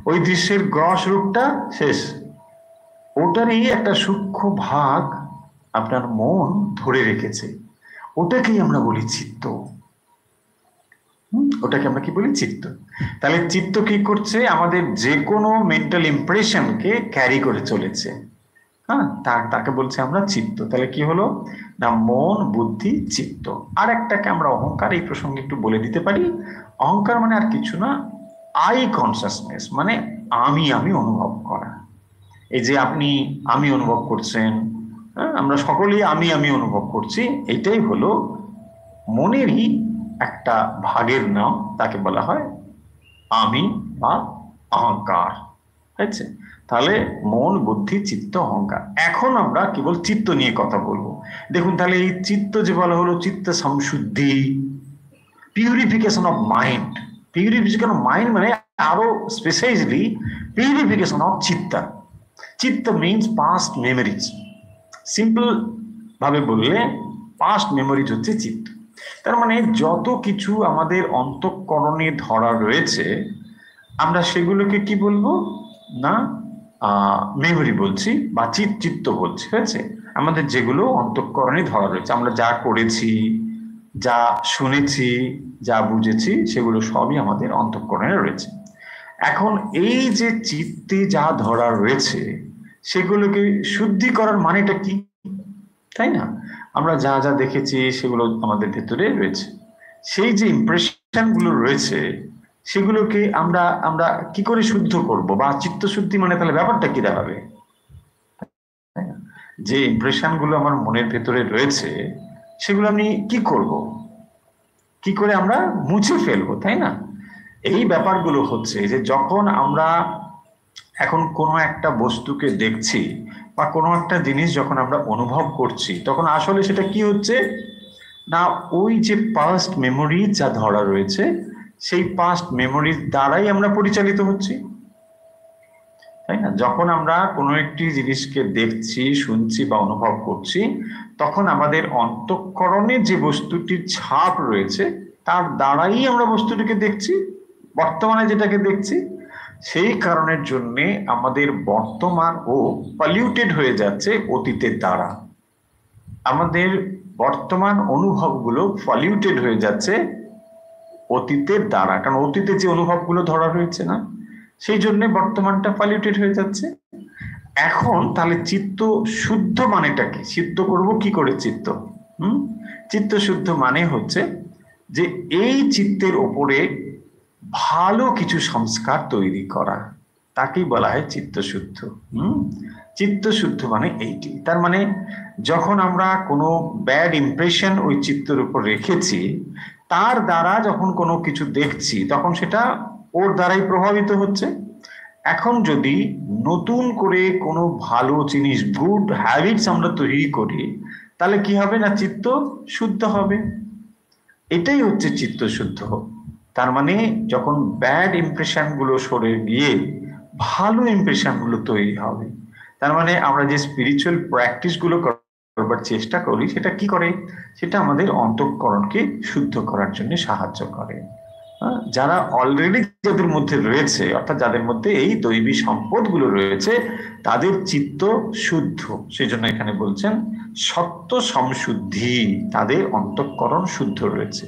ওই দৃশ্যের গ্রস রূপটা শেষ, ওটারই একটা সূক্ষ্ম ভাগ আপনার মন ধরে রেখেছে। ওটাকেই আমরা বলি চিত্ত। ওটাকে আমরা কি বলি? চিত্ত। তাহলে চিত্ত কি করছে? আমাদের যে কোনো মেন্টাল ইমপ্রেশনকে ক্যারি করে চলেছে। হ্যাঁ, তাকে বলছে আমরা চিত্ত। তাহলে কি হলো না, মন, বুদ্ধি, চিত্ত। আর একটাকে আমরা অহংকার, এই প্রসঙ্গে একটু বলে দিতে পারি। অহংকার মানে আর কিছু না, আই কনসাসনেস, মানে আমি আমি অনুভব করা। এই যে আপনি আমি অনুভব করছেন, আমরা সকলেই আমি আমি অনুভব করছি, এটাই হলো মনেরই একটা ভাগের নাম, তাকে বলা হয় আমি বা অহংকার। হয়েছে? তাহলে মন, বুদ্ধি, চিত্ত, অহংকার। এখন আমরা কেবল চিত্ত নিয়ে কথা বলবো। দেখুন, তাহলে এই চিত্ত যে বলা হলো চিত্ত সংশুদ্ধি, purification of mind. Purification of mind মানে আরো স্পেশালি পিউরিফিকেশন অফ চিত্ত। চিত্ত মিনস পাস্ট মেমোরিজ। সিম্পল ভাবে বললে পাস্ট মেমোরিজ হচ্ছে চিত্ত। তার মানে যত কিছু আমাদের অন্তঃকরণে ধরা রয়েছে, আমরা সেগুলোকে কি বলবো না মেমোরি বলছি বা চিত্ত বলছি। হয়েছে? আমাদের যেগুলো অন্তঃকরণে ধরা রয়েছে, আমরা যা করেছি, যা শুনেছি, যা বুঝেছি, সেগুলো সবই আমাদের অন্তঃকরণে রয়েছে। এখন এই যে চিত্তে যা ধরা রয়েছে সেগুলোকে শুদ্ধি করার মানেটা কি? তাই না? আমরা যা যা দেখেছি সেগুলো আমাদের ভেতরে রয়েছে, সেই যে ইমপ্রেশন গুলো রয়েছে সেগুলোকে আমরা আমরা কি করে শুদ্ধ করব? বা চিত্ত শুদ্ধি মানে তাহলে ব্যাপারটা কি দাঁড়াবে? যে ইমপ্রেশন গুলো আমার মনের ভেতরে রয়েছে সেগুলো আমি কি করব, কি করে আমরা মুছে ফেলবো, তাই না? এই ব্যাপারগুলো হচ্ছে যে যখন আমরা এখন কোনো একটা বস্তুকে দেখছি বা কোনো একটা জিনিস যখন আমরা অনুভব করছি, তখন আসলে সেটা কি হচ্ছে না, ওই যে পাস্ট মেমোরি যা ধরা রয়েছে সেই পাস্ট মেমোরির দ্বারাই আমরা পরিচালিত হচ্ছি, তাই না? যখন আমরা কোনো একটি জিনিসকে দেখছি, শুনছি বা অনুভব করছি, তখন আমাদের অন্তঃকরণে যে বস্তুটির ছাপ রয়েছে তার দ্বারাই আমরা বস্তুটিকে দেখছি, বর্তমানে যেটাকে দেখছি। সেই কারণের জন্য আমাদের বর্তমান ও পলিউটেড হয়ে যাচ্ছে অতীতের দ্বারা। আমাদের বর্তমান অনুভবগুলো পলিউটেড হয়ে যাচ্ছে অতীতের দ্বারা, কারণ অতীতে যে অনুভবগুলো ধরা রয়েছে না, সেই জন্য বর্তমানটা পলিউটেড হয়ে যাচ্ছে। এখন তাহলে চিত্ত শুদ্ধ মানেটা কি? সিদ্ধ করব কি করে চিত্ত? চিত্ত শুদ্ধ মানে হচ্ছে যে এই চিত্তের ওপরে ভালো কিছু সংস্কার তৈরি করা, তাকেই বলা হয় চিত্ত শুদ্ধ। চিত্ত শুদ্ধ মানে এইটি। তার মানে যখন আমরা কোনো ব্যাড ইমপ্রেশন ওই চিত্তের উপর রেখেছি, তার দ্বারা যখন কোনো কিছু দেখছি তখন সেটা ওর দ্বারাই প্রভাবিত হচ্ছে। এখন যদি নতুন করে কোনো ভালো জিনিস, গুড হ্যাবিটস আমরা তৈরি করি, তাহলে কি হবে না, চিত্ত শুদ্ধ হবে। এটাই হচ্ছে চিত্ত শুদ্ধ। তার মানে যখন ব্যাড ইমপ্রেশন গুলো সরে গিয়ে ভালো ইমপ্রেশন গুলো তৈরি হবে। তার মানে আমরা যে স্পিরিচুয়াল প্র্যাকটিস গুলো করবার চেষ্টা করি, সেটা কি করে? সেটা আমাদের অন্তঃকরণকে শুদ্ধ করার জন্য সাহায্য করে। যারা অলরেডি যাদের মধ্যে রয়েছে, অর্থাৎ যাদের মধ্যে এই দৈবী সম্পদ গুলো রয়েছে, তাদের চিত্ত শুদ্ধ। সেই জন্য এখানে বলছেন সত্য সমশুদ্ধি, তাদের অন্তঃকরণ শুদ্ধ রয়েছে।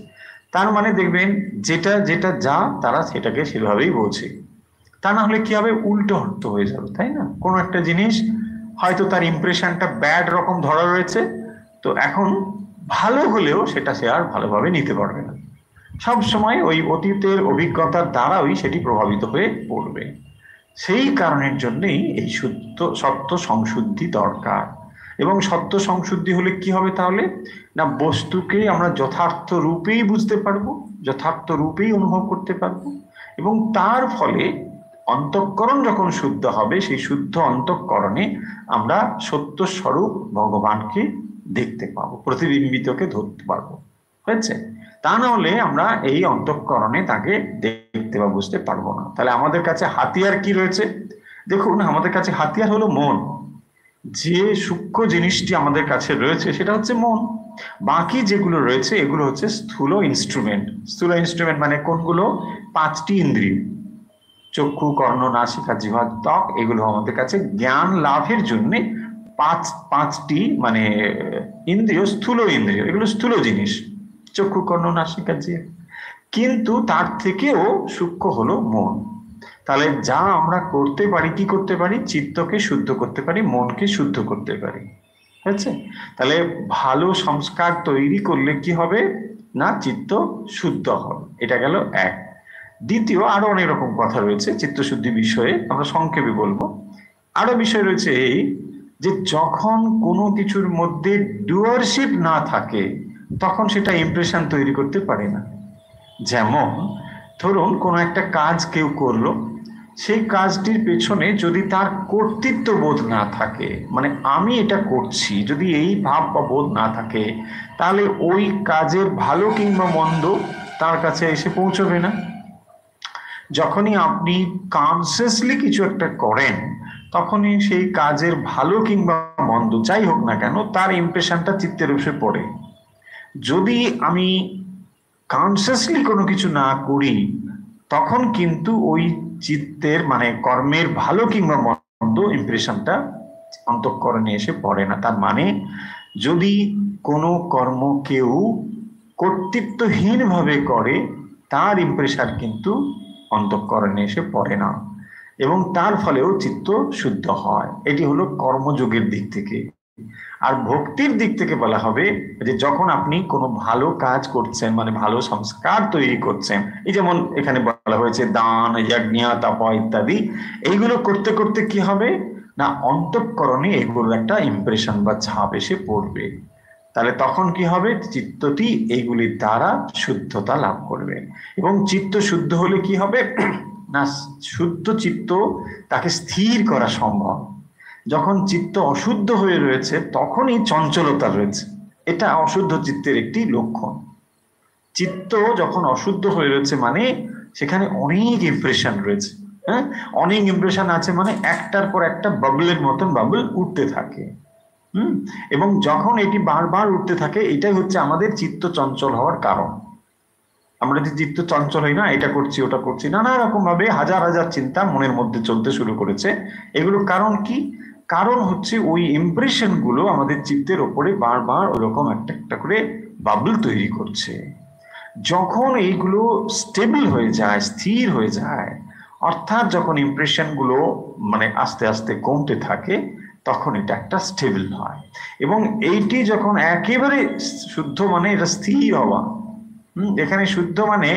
তার মানে দেখবেন যেটা যেটা যা তারা সেটাকে সেভাবেই বোঝে। তা না হলে কি হবে, উল্টো অর্থ হয়ে যাবে, তাই না? কোনো একটা জিনিস হয়তো তার ইমপ্রেশনটা ব্যাড রকম ধরা রয়েছে, তো এখন ভালো হলেও সেটা সে আর ভালোভাবে নিতে পারবে না। সব সময় ওই অতীতের অভিজ্ঞতার দ্বারাই সেটি প্রভাবিত হয়ে পড়বে। সেই কারণের জন্যই এই সত্য সংশুদ্ধি দরকার। এবং সত্য সংশুদ্ধি হলে কি হবে তাহলে? না, বস্তুকে আমরা যথার্থ রূপেই বুঝতে পারবো, যথার্থ রূপেই অনুভব করতে পারবো, এবং তার ফলে অন্তঃকরণ যখন শুদ্ধ হবে, সেই শুদ্ধ অন্তঃকরণে আমরা সত্য স্বরূপ ভগবানকে দেখতে পাবো, প্রতিবিম্বিতকে ধরতে পারবো। হয়েছে? তা না হলে আমরা এই অন্তঃকরণে তাকে দেখতে বা বুঝতে পারবো না। তাহলে আমাদের কাছে হাতিয়ার কি রয়েছে? দেখুন, আমাদের কাছে হাতিয়ার হলো মন। যে সূক্ষ্ম জিনিসটি আমাদের কাছে রয়েছে সেটা হচ্ছে মন। বাকি যেগুলো রয়েছে এগুলো হচ্ছে স্থূল ইনস্ট্রুমেন্ট। স্থূল ইনস্ট্রুমেন্ট মানে কোনগুলো? 5টি ইন্দ্রিয়, চক্ষু, কর্ণ, নাসিকা, জিহ্বা, ত্বক। এগুলো আমাদের কাছে জ্ঞান লাভের জন্য পাঁচটি মানে ইন্দ্রিয়, স্থূল ইন্দ্রিয়। এগুলো স্থূল জিনিস, চক্ষু, কর্ণ, নাসিকা, জিহ্বা। কিন্তু তার থেকেও সূক্ষ্ম হলো মন। তাহলে যা আমরা করতে পারি, কি করতে পারি? চিত্তকে শুদ্ধ করতে পারি, মনকে শুদ্ধ করতে পারি। হয়েছে? তাহলে ভালো সংস্কার তৈরি করলে কি হবে না, চিত্ত শুদ্ধ হবে। এটা গেল এক। দ্বিতীয়, আরো অনেক রকম কথা রয়েছে চিত্তশুদ্ধি বিষয়ে, আমরা সংক্ষেপে বলবো। আরো বিষয় রয়েছে এই যে যখন কোনো কিছুর মধ্যে ডুয়ারশিপ না থাকে, তখন সেটা ইমপ্রেশন তৈরি করতে পারে না। যেমন ধরুন, কোনো একটা কাজ কেউ করলো, সেই কাজটির পেছনে যদি তার কর্তৃত্ব বোধ না থাকে, মানে আমি এটা করছি, যদি এই ভাব বা বোধ না থাকে, তাহলে ওই কাজের ভালো কিংবা মন্দ তার কাছে এসে পৌঁছবে না। যখনই আপনি কনসিয়াসলি কিছু একটা করেন, তখনই সেই কাজের ভালো কিংবা মন্দ যাই হোক না কেন, তার ইমপ্রেশনটা চিত্তের উপরে পড়ে। যদি আমি কনসিয়াসলি কোনো কিছু না করি, তখন কিন্তু ওই চিত্তের মানে কর্মের ভালো কিংবা মন্দ ইমপ্রেশনটা অন্তঃকরণে এসে পড়ে না। তার মানে যদি কোনো কর্ম কেউ কর্তৃত্বহীন ভাবে করে, তার ইমপ্রেশন কিন্তু অন্তঃকরণে এসে পড়ে না, এবং তার ফলেও চিত্ত শুদ্ধ হয়। এটি হলো কর্মযোগের দিক থেকে। আর ভক্তির দিক থেকে বলা হবে যে যখন আপনি কোনো ভালো কাজ করছেন, মানে ভালো সংস্কার তৈরি করছেন, এই যেমন এখানে বলা হয়েছে দান, যজ্ঞ, তপ ইত্যাদি, এইগুলো করতে করতে কি হবে না, অন্তঃকরণে এগুলোর একটা ইমপ্রেশন বা ছাপ এসে পড়বে। তাহলে তখন কি হবে, চিত্তটি এইগুলির দ্বারা শুদ্ধতা লাভ করবে। এবং চিত্ত শুদ্ধ হলে কি হবে না, শুদ্ধ চিত্ত তাকে স্থির করা সম্ভব। যখন চিত্ত অশুদ্ধ হয়ে রয়েছে, তখনই চঞ্চলতা রয়েছে। এটা অশুদ্ধ চিত্তের একটি লক্ষণ। চিত্ত যখন অশুদ্ধ হয়ে রয়েছে মানে সেখানে অনেক ইমপ্রেশন রয়েছে। হ্যাঁ, অনেক ইমপ্রেশন আছে মানে একটার পর একটা বাবলের মতন বাবল উঠতে থাকে। এবং যখন এটি বারবার উঠতে থাকে, এটাই হচ্ছে আমাদের চিত্ত চঞ্চল হওয়ার কারণ। আমরা যে চিত্ত চঞ্চল হই না, এটা করছি ওটা করছি, নানা রকম ভাবে হাজার হাজার চিন্তা মনের মধ্যে চলতে শুরু করেছে। এগুলোর কারণ কি? কারণ হচ্ছে ওই ইমপ্রেশন গুলো আমাদের চিত্তের ওপরে বারবার ওরকম একটা একটা করে বাবল তৈরি করছে। যখন এইগুলো স্টেবল হয়ে যায়, স্থির হয়ে যায়, অর্থাৎ যখন ইমপ্রেশন গুলো মানে আস্তে আস্তে কমতে থাকে, তখন এটা একটা স্টেবল হয়। এবং এইটি যখন একেবারে শুদ্ধ, মানে এটা স্থির হওয়া। এখানে শুদ্ধ মানে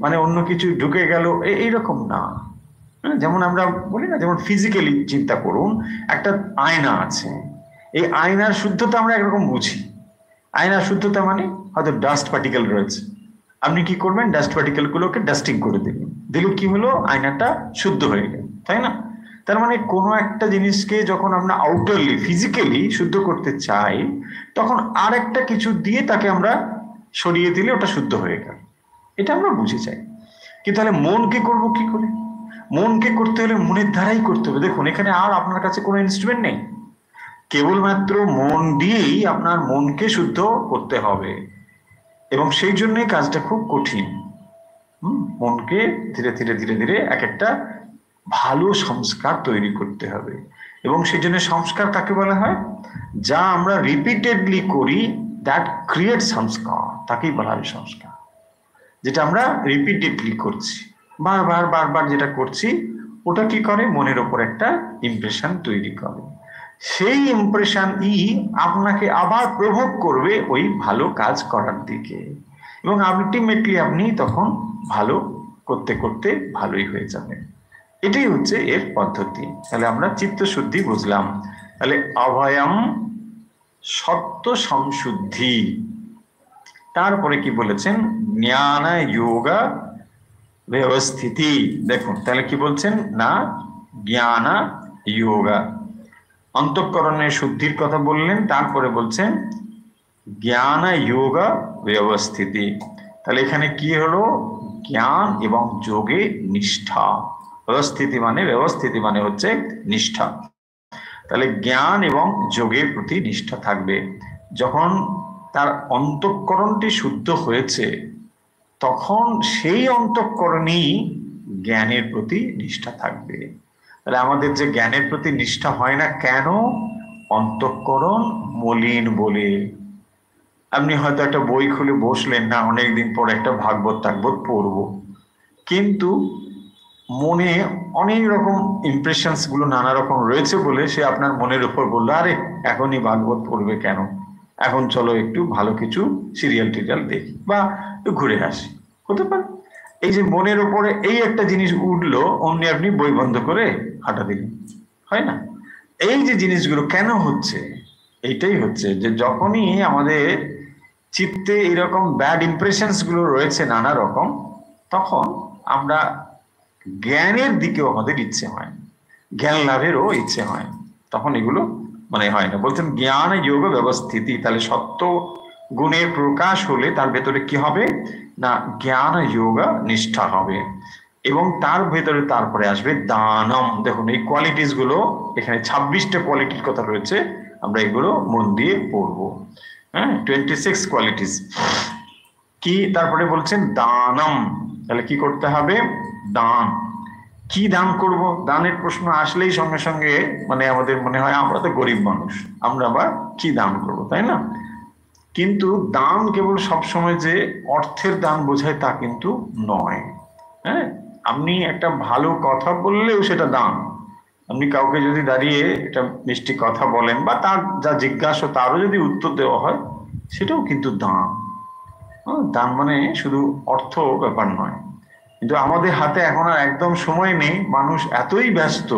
মানে অন্য কিছু ঢুকে গেল এইরকম না। যেমন আমরা বলি না, যেমন ফিজিক্যালি চিন্তা করুন, একটা আয়না আছে, এই আয়নার শুদ্ধতা আমরা একরকম বুঝি। আয়নার শুদ্ধতা মানে হয়তো ডাস্ট পার্টিকেল রয়েছে, আপনি কি করবেন, ডাস্ট পার্টিকেল গুলোকে ডাস্টিং করে দিলেন, দিলে কি হলো, আয়নাটা শুদ্ধ হয়ে গেল, তাই না? তার মানে কোনো একটা জিনিসকে যখন আমরা আউটারলি ফিজিক্যালি শুদ্ধ করতে চাই, তখন আর একটা কিছু দিয়ে তাকে আমরা সরিয়ে দিলে ওটা শুদ্ধ হয়ে গেল, এটা আমরা বুঝে চাই। কিন্তু তাহলে মনকে করবো কি করে? মনকে করতে হলে মনের দ্বারাই করতে হবে। দেখুন, এখানে আর আপনার কাছে কোনো ইনস্ট্রুমেন্ট নেই, কেবলমাত্র মন দিয়েই আপনার মনকে শুদ্ধ করতে হবে। এবং সেই জন্যই কাজটা খুব কঠিন। মনকে ধীরে ধীরে ধীরে ধীরে এক একটা ভালো সংস্কার তৈরি করতে হবে। এবং সেই জন্য সংস্কার কাকে বলা হয়? যা আমরা রিপিটেডলি করি, দ্যাট ক্রিয়েট সংস্কার, তাকেই বলা হয় সংস্কার। যেটা আমরা রিপিটেডলি করছি, বারবার বারবার যেটা করছি, ওটা কি করে, মনের ওপর একটা ইমপ্রেশন তৈরি করে। সেই ইমপ্রেশন আপনাকে আবার প্রভোগ করবে ওই ভালো কাজ করার দিকে, এবং আলটিমেটলি আপনি তখন ভালো করতে করতে ভালোই হয়ে যাবেন। এটাই হচ্ছে এর পদ্ধতি। তাহলে আমরা চিত্তশুদ্ধি বুঝলাম। তাহলে অভয়ম সত্য সংশুদ্ধি, তারপরে কি বলেছেন, জ্ঞান যোগ ব্যবস্থিতি। দেখুন তাহলে কি বলছেন না, জ্ঞান যোগ, অন্তঃকরণের শুদ্ধির কথা বললেন, তারপরে বলছেন জ্ঞান যোগ ব্যবস্থিতি। তাহলে এখানে কি হলো, জ্ঞান এবং যোগে নিষ্ঠা। ব্যবস্থিতি মানে হচ্ছে নিষ্ঠা। তাহলে জ্ঞান এবং যোগের প্রতি নিষ্ঠা থাকবে। যখন তার অন্তঃকরণটি শুদ্ধ হয়েছে, তখন সেই অন্তঃকরণেই জ্ঞানের প্রতি নিষ্ঠা থাকবে। তাহলে আমাদের যে জ্ঞানের প্রতি নিষ্ঠা হয় না কেন? অন্তঃকরণ মলিন বলে। আপনি হয়তো একটা বই খুলে বসলেন না, অনেকদিন পর একটা ভাগবত টাগবত পড়বো, কিন্তু মনে অনেক রকম ইমপ্রেশনস গুলো নানা রকম রয়েছে বলে সে আপনার মনের উপর বললো, আরে এখনই ভাগবত পড়বে কেন, এখন চলো একটু ভালো কিছু সিরিয়াল টিরিয়াল দেখি বা একটু ঘুরে আসি, হতে পারে। এই যে মনের উপরে এই একটা জিনিস উঠলো, অমনি আপনি বই বন্ধ করে হাঁটা দিলেন, হয় না? এই যে জিনিসগুলো কেন হচ্ছে, এইটাই হচ্ছে যে যখনই আমাদের চিত্তে এরকম ব্যাড ইমপ্রেশনস গুলো রয়েছে নানা রকম, তখন আমরা জ্ঞানের দিকেও আমাদের ইচ্ছে হয়, জ্ঞান লাভেরও ইচ্ছে হয়, তখন এগুলো মানে হয় না। বলছেন জ্ঞান যোগ ব্যবস্থিতি। তাহলে সত্য গুণের প্রকাশ হলে তার ভেতরে কি হবে না, জ্ঞান যোগ নিষ্ঠা হবে, এবং তার ভেতরে তারপরে আসবে দানম। দেখুন এই কোয়ালিটিস গুলো এখানে 26টা কোয়ালিটির কথা রয়েছে, আমরা এগুলো মন দিয়ে পড়বো। হ্যাঁ, 26 কোয়ালিটিস কি। তারপরে বলছেন দানম, তাহলে কি করতে হবে, দান। কি দান করব? দানের প্রশ্ন আসলেই সঙ্গে সঙ্গে মানে আমাদের মনে হয় আমরা তো গরিব মানুষ, আমরা আবার কি দান করব, তাই না? কিন্তু দান কেবল সবসময় যে অর্থের দান বোঝায় তা কিন্তু নয়। হ্যাঁ, আপনি একটা ভালো কথা বললেও সেটা দান। আপনি কাউকে যদি দাঁড়িয়ে একটা মিষ্টি কথা বলেন বা তার যা জিজ্ঞাসা তারও যদি উত্তর দেওয়া হয়, সেটাও কিন্তু দান। দান মানে শুধু অর্থ ব্যাপার নয়। কিন্তু আমাদের হাতে এখন আর একদম সময় নেই, মানুষ এতই ব্যস্ত,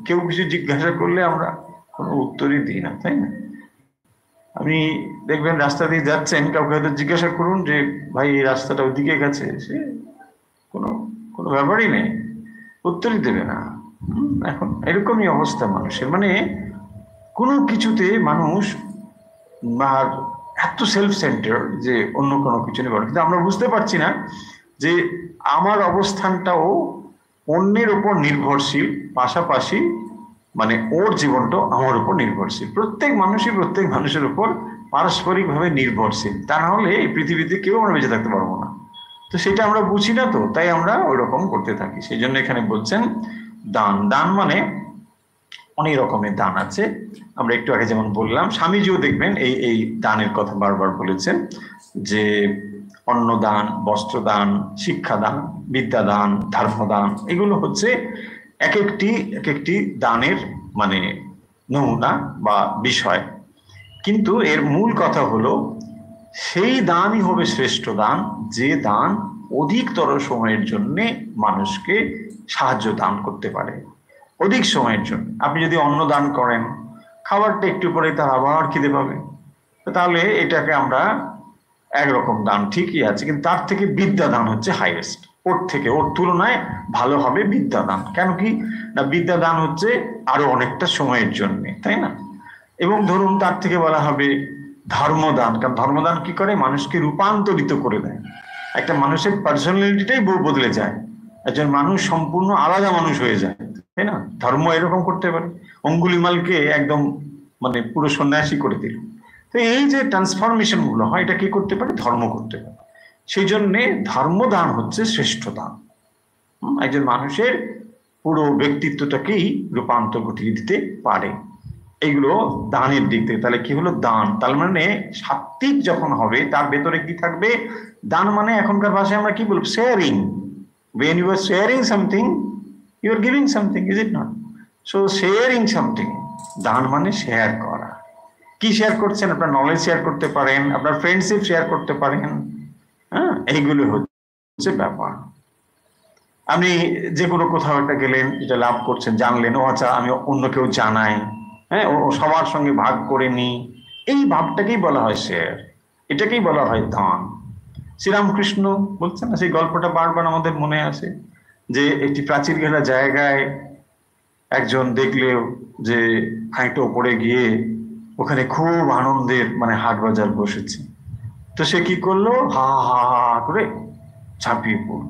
কেউ কিছু জিজ্ঞাসা করলে আমরা কোনো উত্তরই দিই না, তাই না? আপনি দেখবেন রাস্তা দিয়ে যাচ্ছেন, কাউকে হয়তো জিজ্ঞাসা করুন যে ভাই এই রাস্তাটা ওইদিকে গেছে, সে কোনো কোনো ব্যাপারই নেই, উত্তরই দেবে না। এখন এরকমই অবস্থা মানুষের, মানে কোনো কিছুতে মানুষ আর এত সেলফ সেন্টার যে অন্য কোনো কিছু নেই। কিন্তু আমরা বুঝতে পারছি না যে আমার অবস্থানটাও অন্যের উপর নির্ভরশীল, পাশাপাশি মানে ওর জীবনটাও আমার উপর নির্ভরশীল। প্রত্যেক মানুষই প্রত্যেক মানুষের উপর পারস্পরিক ভাবে নির্ভরশীল, তা না হলে এই পৃথিবীতে কেউ আমরা বেঁচে থাকতে পারবো না। তো সেটা আমরা বুঝি না, তো তাই আমরা ওইরকম করতে থাকি। সেই জন্য এখানে বলছেন দান। দান মানে অনেক রকমের দান আছে। আমরা একটু আগে যেমন বললাম, স্বামীজিও দেখবেন এই এই দানের কথা বারবার বলেছেন, যে অন্নদান, বস্ত্রদান, শিক্ষাদান, বিদ্যাদান, ধর্মদান, এগুলো হচ্ছে এক একটি দানের মানে নমুনা বা বিষয়। কিন্তু এর মূল কথা হলো সেই দানই হবে শ্রেষ্ঠ দান, যে দান অধিকতর সময়ের জন্য মানুষকে সাহায্য দান করতে পারে, অধিক সময়ের জন্য। আপনি যদি অন্ন দান করেন, খাবারটা একটু পরে তার আবার খিদে পাবে, তাহলে এটাকে আমরা একরকম দান ঠিকই আছে, কিন্তু তার থেকে বিদ্যা দান হচ্ছে হাইয়েস্ট। ওর তুলনায় ভালো হবে বিদ্যা দান। কেন কি না, বিদ্যা দান হচ্ছে আরো অনেকটা সময়ের জন্য, তাই না? এবং ধরুন তার থেকে বলা হবে ধর্মদান, কারণ ধর্মদান কি করে, মানুষকে রূপান্তরিত করে দেয়। একটা মানুষের পার্সোনালিটিটাই বদলে যায়, একজন মানুষ সম্পূর্ণ আলাদা মানুষ হয়ে যায়, তাই না? ধর্ম এরকম করতে পারে, অঙ্গুলিমালকে একদম মানে পুরো সন্ন্যাসী করে দিল। তো এই যে ট্রান্সফরমেশন গুলো হয়, এটা কি করতে পারে, ধর্ম করতে পারে। সেই জন্যে ধর্মদান হচ্ছে শ্রেষ্ঠ দান। একজন মানুষের পুরো ব্যক্তিত্বটাকেই রূপান্তর ঘটিয়ে দিতে পারে। এইগুলো দানের দিক থেকে। তাহলে কি হলো দান, তার মানে সাত্বিক যখন হবে তার ভেতরে কি থাকবে, দান মানে এখনকার ভাষায় আমরা কি বলবো, sharing. when you are sharing something you are giving something, is it not? so sharing something, দান মানে শেয়ার করা। কি শেয়ার করছেন, আপনার নলেজ শেয়ার করতে পারেন, আপনার ফ্রেন্ডশিপ শেয়ার করতে পারেন, হ্যাঁ, এইগুলো হচ্ছে ব্যাপার। আপনি যে কোনো কোথাও একটা গেলেন, যেটা লাভ করছেন, জানলেন, ও আচ্ছা আমি অন্য কেউ জানাই, হ্যাঁ, ও সবার সঙ্গে ভাগ করে নি, এই ভাবটাকেই বলা হয় শেয়ার, এটাকেই বলা হয় দান। শ্রীরামকৃষ্ণ বলছেন না, সেই গল্পটা বারবার আমাদের মনে আসে, যে একটি প্রাচীর ঘেরা জায়গায় একজন দেখলেও যে খানিকটা ওপরে গিয়ে ওখানে খুব আনন্দের মানে হাট বাজার বসেছে। তো সে কি করলো, হা হা হা করে ঝাঁপিয়ে পড়ল।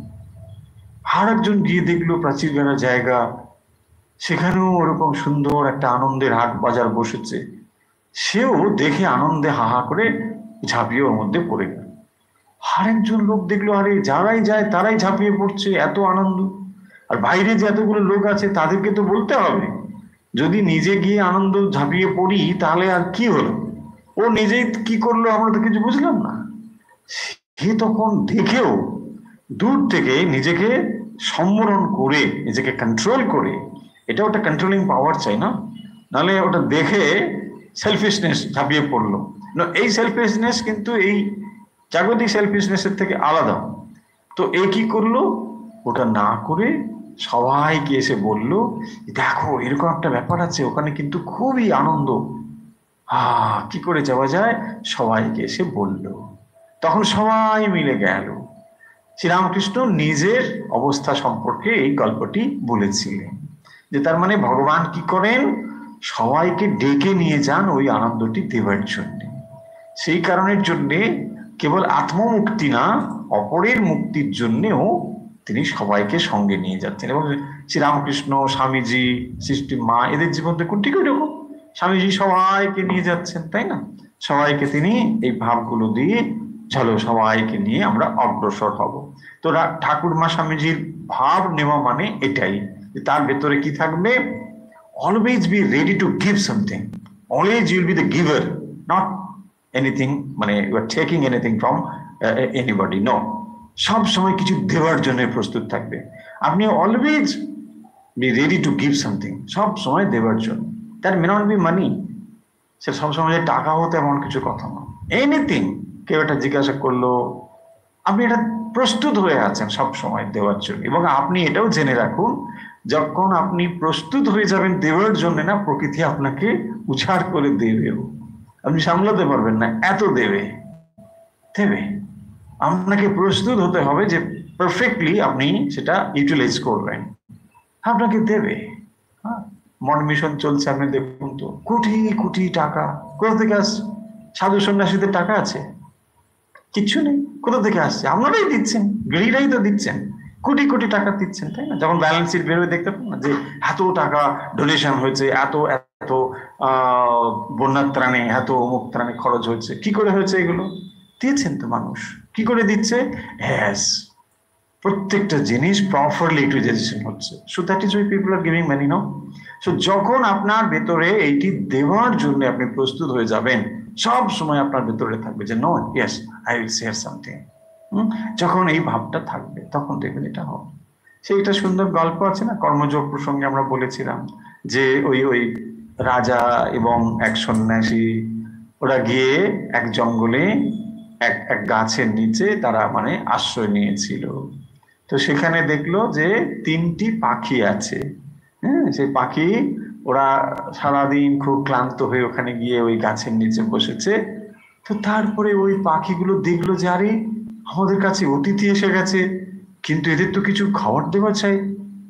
আর একজন গিয়ে দেখলো প্রাচীর ঘেরা জায়গা, সেখানেও ওরকম সুন্দর একটা আনন্দের হাট বাজার বসেছে। সেও দেখে আনন্দে হাহা করে ঝাঁপিয়ে ওর মধ্যে পড়ে গেল। আর একজন লোক দেখলো, আরে যারাই যায় তারাই ঝাঁপিয়ে পড়ছে, এত আনন্দ। আর বাইরে যে এতগুলো লোক আছে তাদেরকে তো বলতে হবে, যদি নিজে গিয়ে আনন্দ ঝাঁপিয়ে পড়ি তাহলে আর কি হলো, ও নিজেই কি করলো আমরা তো কিছু বুঝলাম না। সে তখন দেখেও দূর থেকে নিজেকে সম্বরণ করে, নিজেকে কন্ট্রোল করে, এটা ওটা কন্ট্রোলিং পাওয়ার চাই না, নাহলে ওটা দেখে সেলফিশনেস ঝাঁপিয়ে পড়লো। এই সেলফিশনেস কিন্তু এই জাগতিক সেলফিশনেসের থেকে আলাদা। তো এ কি করলো, ওটা না করে সবাইকে এসে বলল, দেখো এরকম একটা ব্যাপার আছে, ওখানে কিন্তু খুবই আনন্দ, কি করে যাওয়া যায়, সবাইকে এসে বলল। তখন সবাই মিলে গেল। শ্রীরামকৃষ্ণ নিজের অবস্থা সম্পর্কে এই গল্পটি বলেছিলেন, যে তার মানে ভগবান কি করেন, সবাইকে ডেকে নিয়ে যান ওই আনন্দটি দেবার জন্য। সেই কারণের জন্যে কেবল আত্মমুক্তি না, অপরের মুক্তির জন্যেও তিনি সবাইকে সঙ্গে নিয়ে যাচ্ছেন। এবং শ্রীরামকৃষ্ণ, স্বামীজি, সৃষ্টি মা, এদের জীবনে কোনটি কোন রকম, স্বামীজি সবাইকে নিয়ে যাচ্ছেন, তাই না? সবাইকে তিনি এই ভাবগুলো দিয়ে, চলো সবাইকে নিয়ে আমরা অগ্রসর হব। তো ঠাকুরমা স্বামীজির ভাব নেওয়া মানে এটাই, যে তার ভেতরে কি থাকবে, always be ready to give something, always you'll be the giver, not anything মানে you are taking anything from anybody, no, সব সময় কিছু দেওয়ার জন্য প্রস্তুত থাকবে। আপনি always be ready to give something, সব সময় দেওয়ার জন্য। That may not be money, সে সবসময় যে টাকা হতে এমন কিছু কথা না, এনিথিং। কেউ এটা জিজ্ঞাসা করলো, আপনি এটা প্রস্তুত হয়ে আছেন সব সময় দেওয়ার জন্য। এবং আপনি এটাও জেনে রাখুন, যখন আপনি প্রস্তুত হয়ে যাবেন দেওয়ার জন্য, না, প্রকৃতি আপনাকে উছাড় করে দেবেও, আপনি সামলাতে পারবেন না, এত দেবে। আপনাকে প্রস্তুত হতে হবে যে পারফেক্টলি আপনি সেটা ইউটিলাইজ করবেন, আপনাকে দেবে। মন মিশন চলছে, আপনি দেখুন তো, কোটি কোটি টাকা কোথা থেকে আসছে? সাধু সন্ন্যাসীদের টাকা আছে? কিচ্ছু নেই। কোথা থেকে আসছে? আপনারাই দিচ্ছেন, গৃহীরাই তো দিচ্ছেন, কোটি কোটি টাকা দিচ্ছেন, তাই না? যখন ব্যালেন্স শিট বেরোয় দেখতে পান না, যে এত টাকা ডোনেশন হয়েছে, এত এত বন্যার ত্রাণে, এত অমুক ত্রাণে খরচ হয়েছে। কি করে হয়েছে? এগুলো দিয়েছেন তো মানুষ। কি করে দিচ্ছে? হ্যাস, প্রত্যেকটা জিনিস প্রপারলি ইউটিলাইজেশন হচ্ছে। So that is why people are giving money, no? So যখন আপনার ভেতরে এইটি দেওয়ার জন্য আপনি প্রস্তুত হয়ে যাবেন, সব সময় আপনার ভেতরে থাকবে যে no, yes, I will share something. যখন এই ভাবটা থাকবে তখন দেখবেন এটা হবে। সে একটা সুন্দর গল্প আছে না, কর্মযোগ প্রসঙ্গে আমরা বলেছিলাম যে ওই ওই রাজা এবং এক সন্ন্যাসী ওরা গিয়ে এক জঙ্গলে এক এক গাছের নিচে তারা মানে আশ্রয় নিয়েছিল। তো সেখানে দেখলো যে 3টি পাখি আছে। হ্যাঁ, সেই পাখি ওরা সারাদিন খুব ক্লান্ত হয়ে ওখানে গিয়ে ওই গাছের নিচে বসেছে। তো তারপরে ওই পাখিগুলো দেখলো যে আরে আমাদের কাছে অতিথি এসে গেছে, কিন্তু এদের তো কিছু খাবার দেওয়া চাই।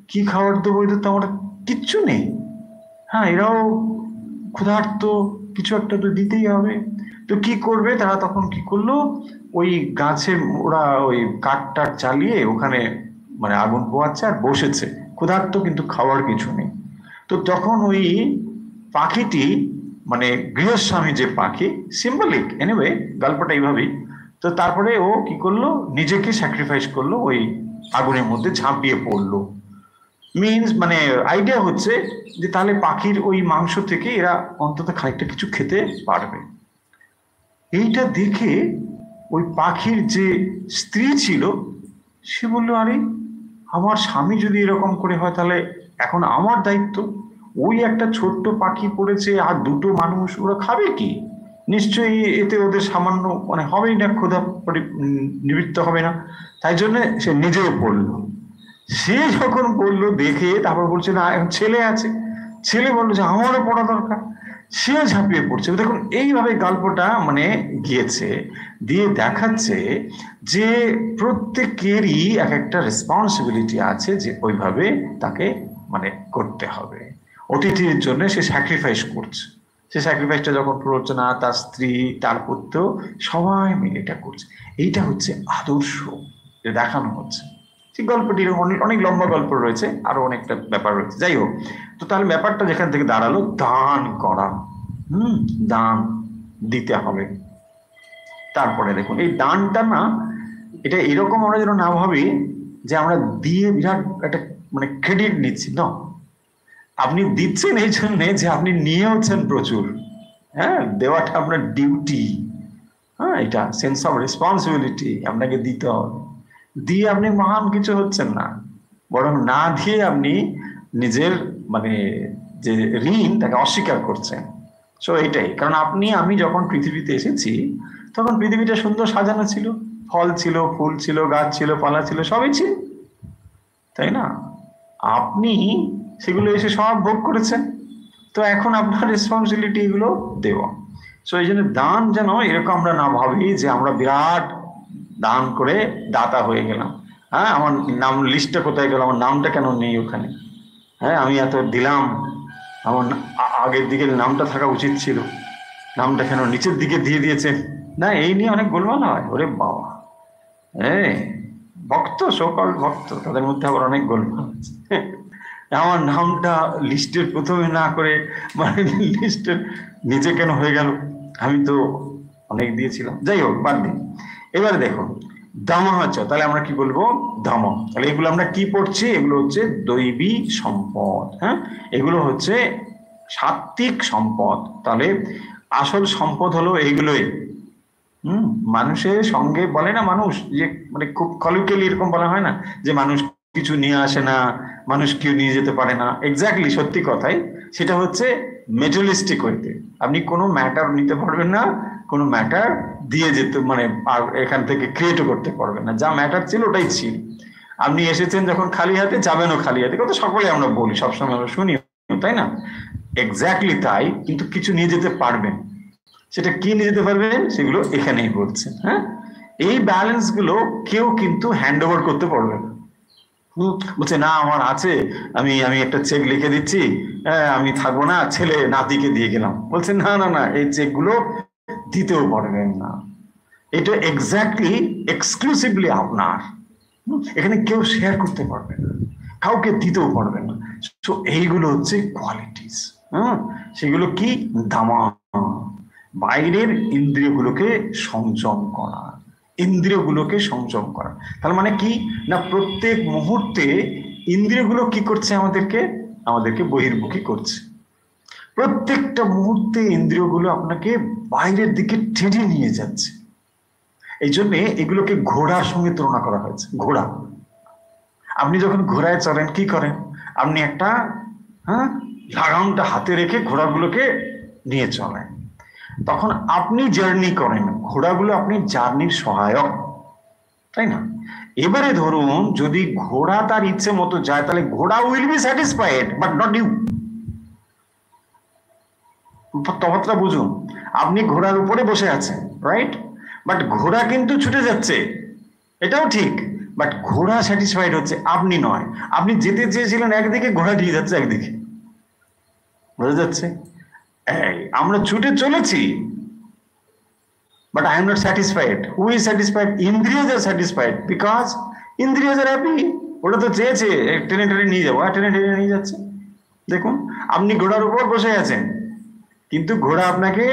কি খাবার দেবো, এদের তো আমরা কিচ্ছু নেই। হ্যাঁ, এরাও ক্ষুধার্ত, কিছু একটা তো দিতেই হবে। তো কি করবে তারা, তখন কি করলো, ওই গাছে ওরা ওই কাঠ টাট জ্বালিয়ে ওখানে মানে আগুন পোয়াচ্ছে আর বসেছে, ক্ষুধার্ত কিন্তু খাওয়ার কিছু নেই। তো তখন ওই পাখিটি মানে গৃহস্বামী যে পাখি, সিম্বলিক এনিওয়ে গল্পটা এইভাবেই। তো তারপরে ও কি করলো, নিজেকে স্যাক্রিফাইস করলো, ওই আগুনের মধ্যে ঝাঁপিয়ে পড়লো। মিনস মানে আইডিয়া হচ্ছে যে তাহলে পাখির ওই মাংস থেকে এরা অন্তত খানিকটা কিছু খেতে পারবে। এইটা দেখে ওই পাখির যে স্ত্রী ছিল সে বললো আরে আমার স্বামী যদি এরকম করে হয় তাহলে এখন আমার দায়িত্ব। ওই একটা ছোট্ট পাখি পড়েছে আর 2টো মানুষ, ওরা খাবে কি? নিশ্চয়ই এতে ওদের সামান্য মানে হবেই না, ক্ষুধা নিবৃত্ত হবে না। তাই জন্য সে নিজেও পড়লো। সে যখন বললো দেখে তারপর বলছে না এখন ছেলে আছে, ছেলে বললো যে আমারও পড়া দরকার, সেও ঝাঁপিয়ে পড়ছে। দেখুন এইভাবে গল্পটা মানে গিয়েছে, দিয়ে দেখাচ্ছে যে প্রত্যেকেরই এক একটা রেসপন্সিবিলিটি আছে যে ওইভাবে তাকে মানে করতে হবে। অতিথির জন্য সে স্যাক্রিফাইস করছে, সে স্যাক্রিফাইসটা যখন করছে না, তার স্ত্রী তার পুত্র সবাই মিলে এটা করছে। এইটা হচ্ছে আদর্শ যে দেখানো হচ্ছে। গল্পটির অনেক লম্বা গল্প রয়েছে, আরো অনেকটা ব্যাপার রয়েছে, যাই হোক। তো তাহলে ব্যাপারটা যেখান থেকে দাঁড়ালো দান করা, দান দিতে হবে। তারপরে দেখুন এই দানটা না, এটা এরকম আমরা যেন না ভাবি যে আমরা দিয়ে বিরাট একটা মানে ক্রেডিট নিচ্ছি না। আপনি দিচ্ছেন এই জন্যে যে আপনি নিয়েওছেন প্রচুর। হ্যাঁ, দেওয়াটা আপনার ডিউটি। হ্যাঁ, এটা সেন্স অফ রেসপন্সিবিলিটি, আপনাকে দিতে হবে। দিয়ে আপনি মহান কিছু হচ্ছেন না, বরং না দিয়ে আপনি নিজের মানে যে ঋণ তাকে অস্বীকার করছেন। সো এইটাই কারণ আপনি আমি যখন পৃথিবীতে এসেছি তখন পৃথিবীটা সুন্দর সাজানো ছিল, ফল ছিল, ফুল ছিল, গাছ ছিল, পালা ছিল, সবই ছিল, তাই না? আপনি সেগুলো এসে সব ভোগ করেছেন। তো এখন আপনার রেসপন্সিবিলিটি এগুলো দেওয়া। সো এই জন্য দান যেন এরকম আমরা না ভাবি যে আমরা বিরাট দান করে দাতা হয়ে গেলাম। হ্যাঁ, আমার নাম লিস্টটা কোথায় গেল, আমার নামটা কেন নেই ওখানে? হ্যাঁ, আমি এত দিলাম, আমার আগের দিকে নামটা থাকা উচিত ছিল, নামটা কেন নিচের দিকে দিয়ে দিয়েছে? না, এই নিয়ে অনেক গোলমাল হয়। ওরে বাবা, হ্যাঁ, ভক্ত, সকল ভক্ত, তাদের মধ্যে আবার অনেক গোলমাল আছে। আমার নামটা লিস্টের প্রথমে না করে মানে লিস্টের নিচে কেন হয়ে গেল? আমি তো অনেক দিয়েছিলাম। যাই হোক, বাদ দিন। এবারে দেখো দামাচ, তাহলে আমরা কি বলবো? ধম। তাহলে এগুলো আমরা কি পড়ছি? এগুলো হচ্ছে দৈবী সম্পদ। হ্যাঁ, এগুলো হচ্ছে সাত্ত্বিক সম্পদ। তাহলে আসল সম্পদ হলো এইগুলোই। মানুষের সঙ্গে বলে না, মানুষ যে মানে খুব কলিউকেলি এরকম বলা হয় না যে মানুষ কিছু নিয়ে আসে না, মানুষ কেউ নিয়ে যেতে পারে না। এক্স্যাক্টলি সত্যি কথাই, সেটা হচ্ছে মেটালিস্টিক হইতে। আপনি কোনো ম্যাটার নিতে পারবেন না, কোনো ম্যাটার দিয়ে যেতে মানে আর এখান থেকে ক্রিয়েটও করতে পারবেন না। যা ম্যাটার ছিল ওটাই ছিল। আপনি এসেছেন যখন খালি হাতে, যাবেনও খালি হাতে, কথা সকলে আমরা বলি, সবসময় আমরা শুনি, তাই না? এক্স্যাক্টলি তাই, কিন্তু কিছু নিয়ে যেতে পারবেন। সেটা কি নিয়ে যেতে পারবেন সেগুলো এখানেই বলছেন। হ্যাঁ, এই ব্যালেন্স গুলো কেউ কিন্তু হ্যান্ড ওভার করতে পারবে না। বলছে না আমার আছে, আমি আমি একটা চেক লিখে দিচ্ছি, আমি থাকবো না, ছেলে নাতিকে দিয়ে গেলাম। বলছে না না না, এই চেক গুলো দিতেও পারবেন না, এটা এক্স্যাক্টলি এক্সক্লুসিভলি আপনার। এখানে কেউ শেয়ার করতে পারবে না, কাউকে দিতেও পারবে না। তো এইগুলো হচ্ছে কোয়ালিটিস। সেগুলো কি? দামা, বাইরের ইন্দ্রিয়গুলোকে সংযম করা, ইন্দ্রিয়গুলোকে সংযম করা। তার মানে কি না, প্রত্যেক মুহূর্তে ইন্দ্রিয়গুলো কি করছে, আমাদেরকে বহির্মুখী করছে। প্রত্যেকটা মুহূর্তে ইন্দ্রিয়গুলো আপনাকে বাইরের দিকে টেনে নিয়ে যাচ্ছে। এই জন্য এগুলোকে ঘোড়ার সঙ্গে তুলনা করা হয়েছে। ঘোড়া, আপনি যখন ঘোড়ায় চড়েন কি করেন, আপনি একটা লাগামটা হাতে রেখে ঘোড়াগুলোকে নিয়ে চলেন, তখন আপনি জার্নি করেন, ঘোড়াগুলো আপনি জার্নির সহায়ক, তাই না? এবারে ধরুন যদি ঘোড়া তার ইচ্ছে মতো যায়, তাহলে ঘোড়া will be satisfied but not you. তফাৎটা বুঝুন। আপনি ঘোড়ার উপরে বসে আছেন, রাইট, বাট ঘোড়া কিন্তু ছুটে যাচ্ছে, এটাও ঠিক, বাট ঘোড়া স্যাটিসফাইড হচ্ছে, আপনি নয়। আপনি যেতে চেয়েছিলেন একদিকে, ঘোড়া দিয়ে যাচ্ছে একদিকে, বোঝা যাচ্ছে? আমরা ছুটে চলেছি, but I am not satisfied. Who is satisfied? Indriyas are satisfied because Indriyas are happy. ওটা তো চেয়েছে টেনে টেনে নিয়ে যাবো, আর টেনে টেনে নিয়ে যাচ্ছে। দেখুন, আপনি ঘোড়ার উপর বসে আছেন, কিন্তু ঘোড়া আপনাকে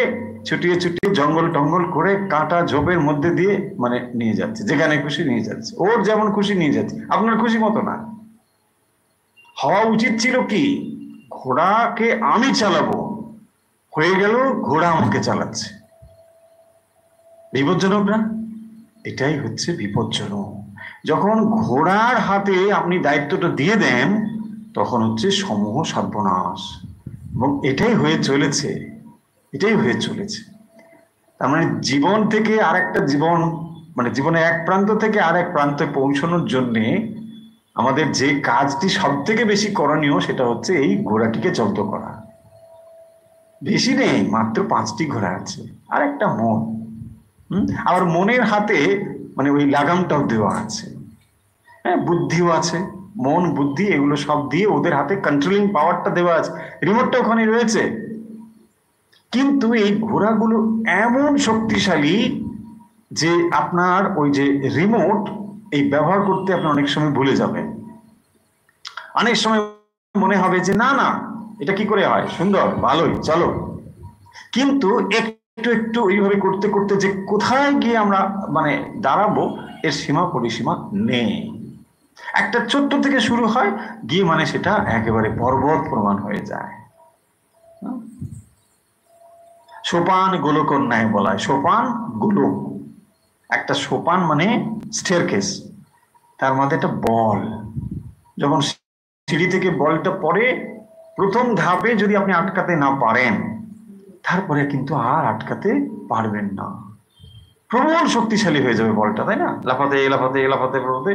ছুটিয়ে ছুটিয়ে জঙ্গল টঙ্গল করে কাঁটা ঝোপের মধ্যে দিয়ে মানে নিয়ে যাচ্ছে, যেখানে খুশি নিয়ে যাচ্ছে, ওর যেমন খুশি নিয়ে যাচ্ছে, আপনার খুশি মতো না। হওয়া উচিত ছিল কি, ঘোড়াকে আমি চালাবো, হয়ে গেল ঘোড়া আমাকে চালাচ্ছে। বিপজ্জনক না? এটাই হচ্ছে বিপজ্জনক। যখন ঘোড়ার হাতে আপনি দায়িত্বটা দিয়ে দেন, তখন হচ্ছে সমূহ সর্বনাশ। এবং এটাই হয়ে চলেছে, এটাই হয়ে চলেছে। তার মানে জীবন থেকে আরেকটা জীবন, মানে জীবনে এক প্রান্ত থেকে আরেক প্রান্তে পৌঁছানোর জন্যে আমাদের যে কাজটি সব থেকে বেশি করণীয়, সেটা হচ্ছে এই ঘোড়াটিকে জব্দ করা। বেশি নেই, মাত্র 5টি ঘোড়া আছে, আর একটা মন। আবার মনের হাতে মানে ওই লাগামটাও দেওয়া আছে, হ্যাঁ, বুদ্ধিও আছে, মন বুদ্ধি এগুলো সব দিয়ে ওদের হাতে কন্ট্রোলিং পাওয়ারটা দেওয়া আছে, রিমোটটা ওখানে রয়েছে। কিন্তু এই ঘোড়াগুলো এমন শক্তিশালী যে আপনার ওই যে রিমোট এই ব্যবহার করতে আপনি অনেক সময় ভুলে যাবেন। অনেক সময় মনে হবে যে না না, এটা কি করে হয়, সুন্দর, ভালোই, চলো। কিন্তু একটু একটু এইভাবে করতে করতে যে কোথায় গিয়ে আমরা মানে দাঁড়াবো, এর সীমা পরিসীমা নেই। একটা ছোট্ট থেকে শুরু হয়, গিয়ে মানে সেটা একেবারে পর্বত প্রমাণ হয়ে যায়। সোপান গোলকের ন্যায় বলা হয়, সোপান গোলক। একটা সোপান মানে স্টেয়ারকেস, তার মধ্যে একটা বল, যখন সিঁড়ি থেকে বলটা পড়ে, প্রথম ধাপে যদি আপনি আটকাতে না পারেন, তারপরে কিন্তু আর আটকাতে পারবেন না। প্রবল শক্তিশালী হয়ে যাবে বলটা, তাই না? লাফাতে লাফাতে লাফাতে লাফাতে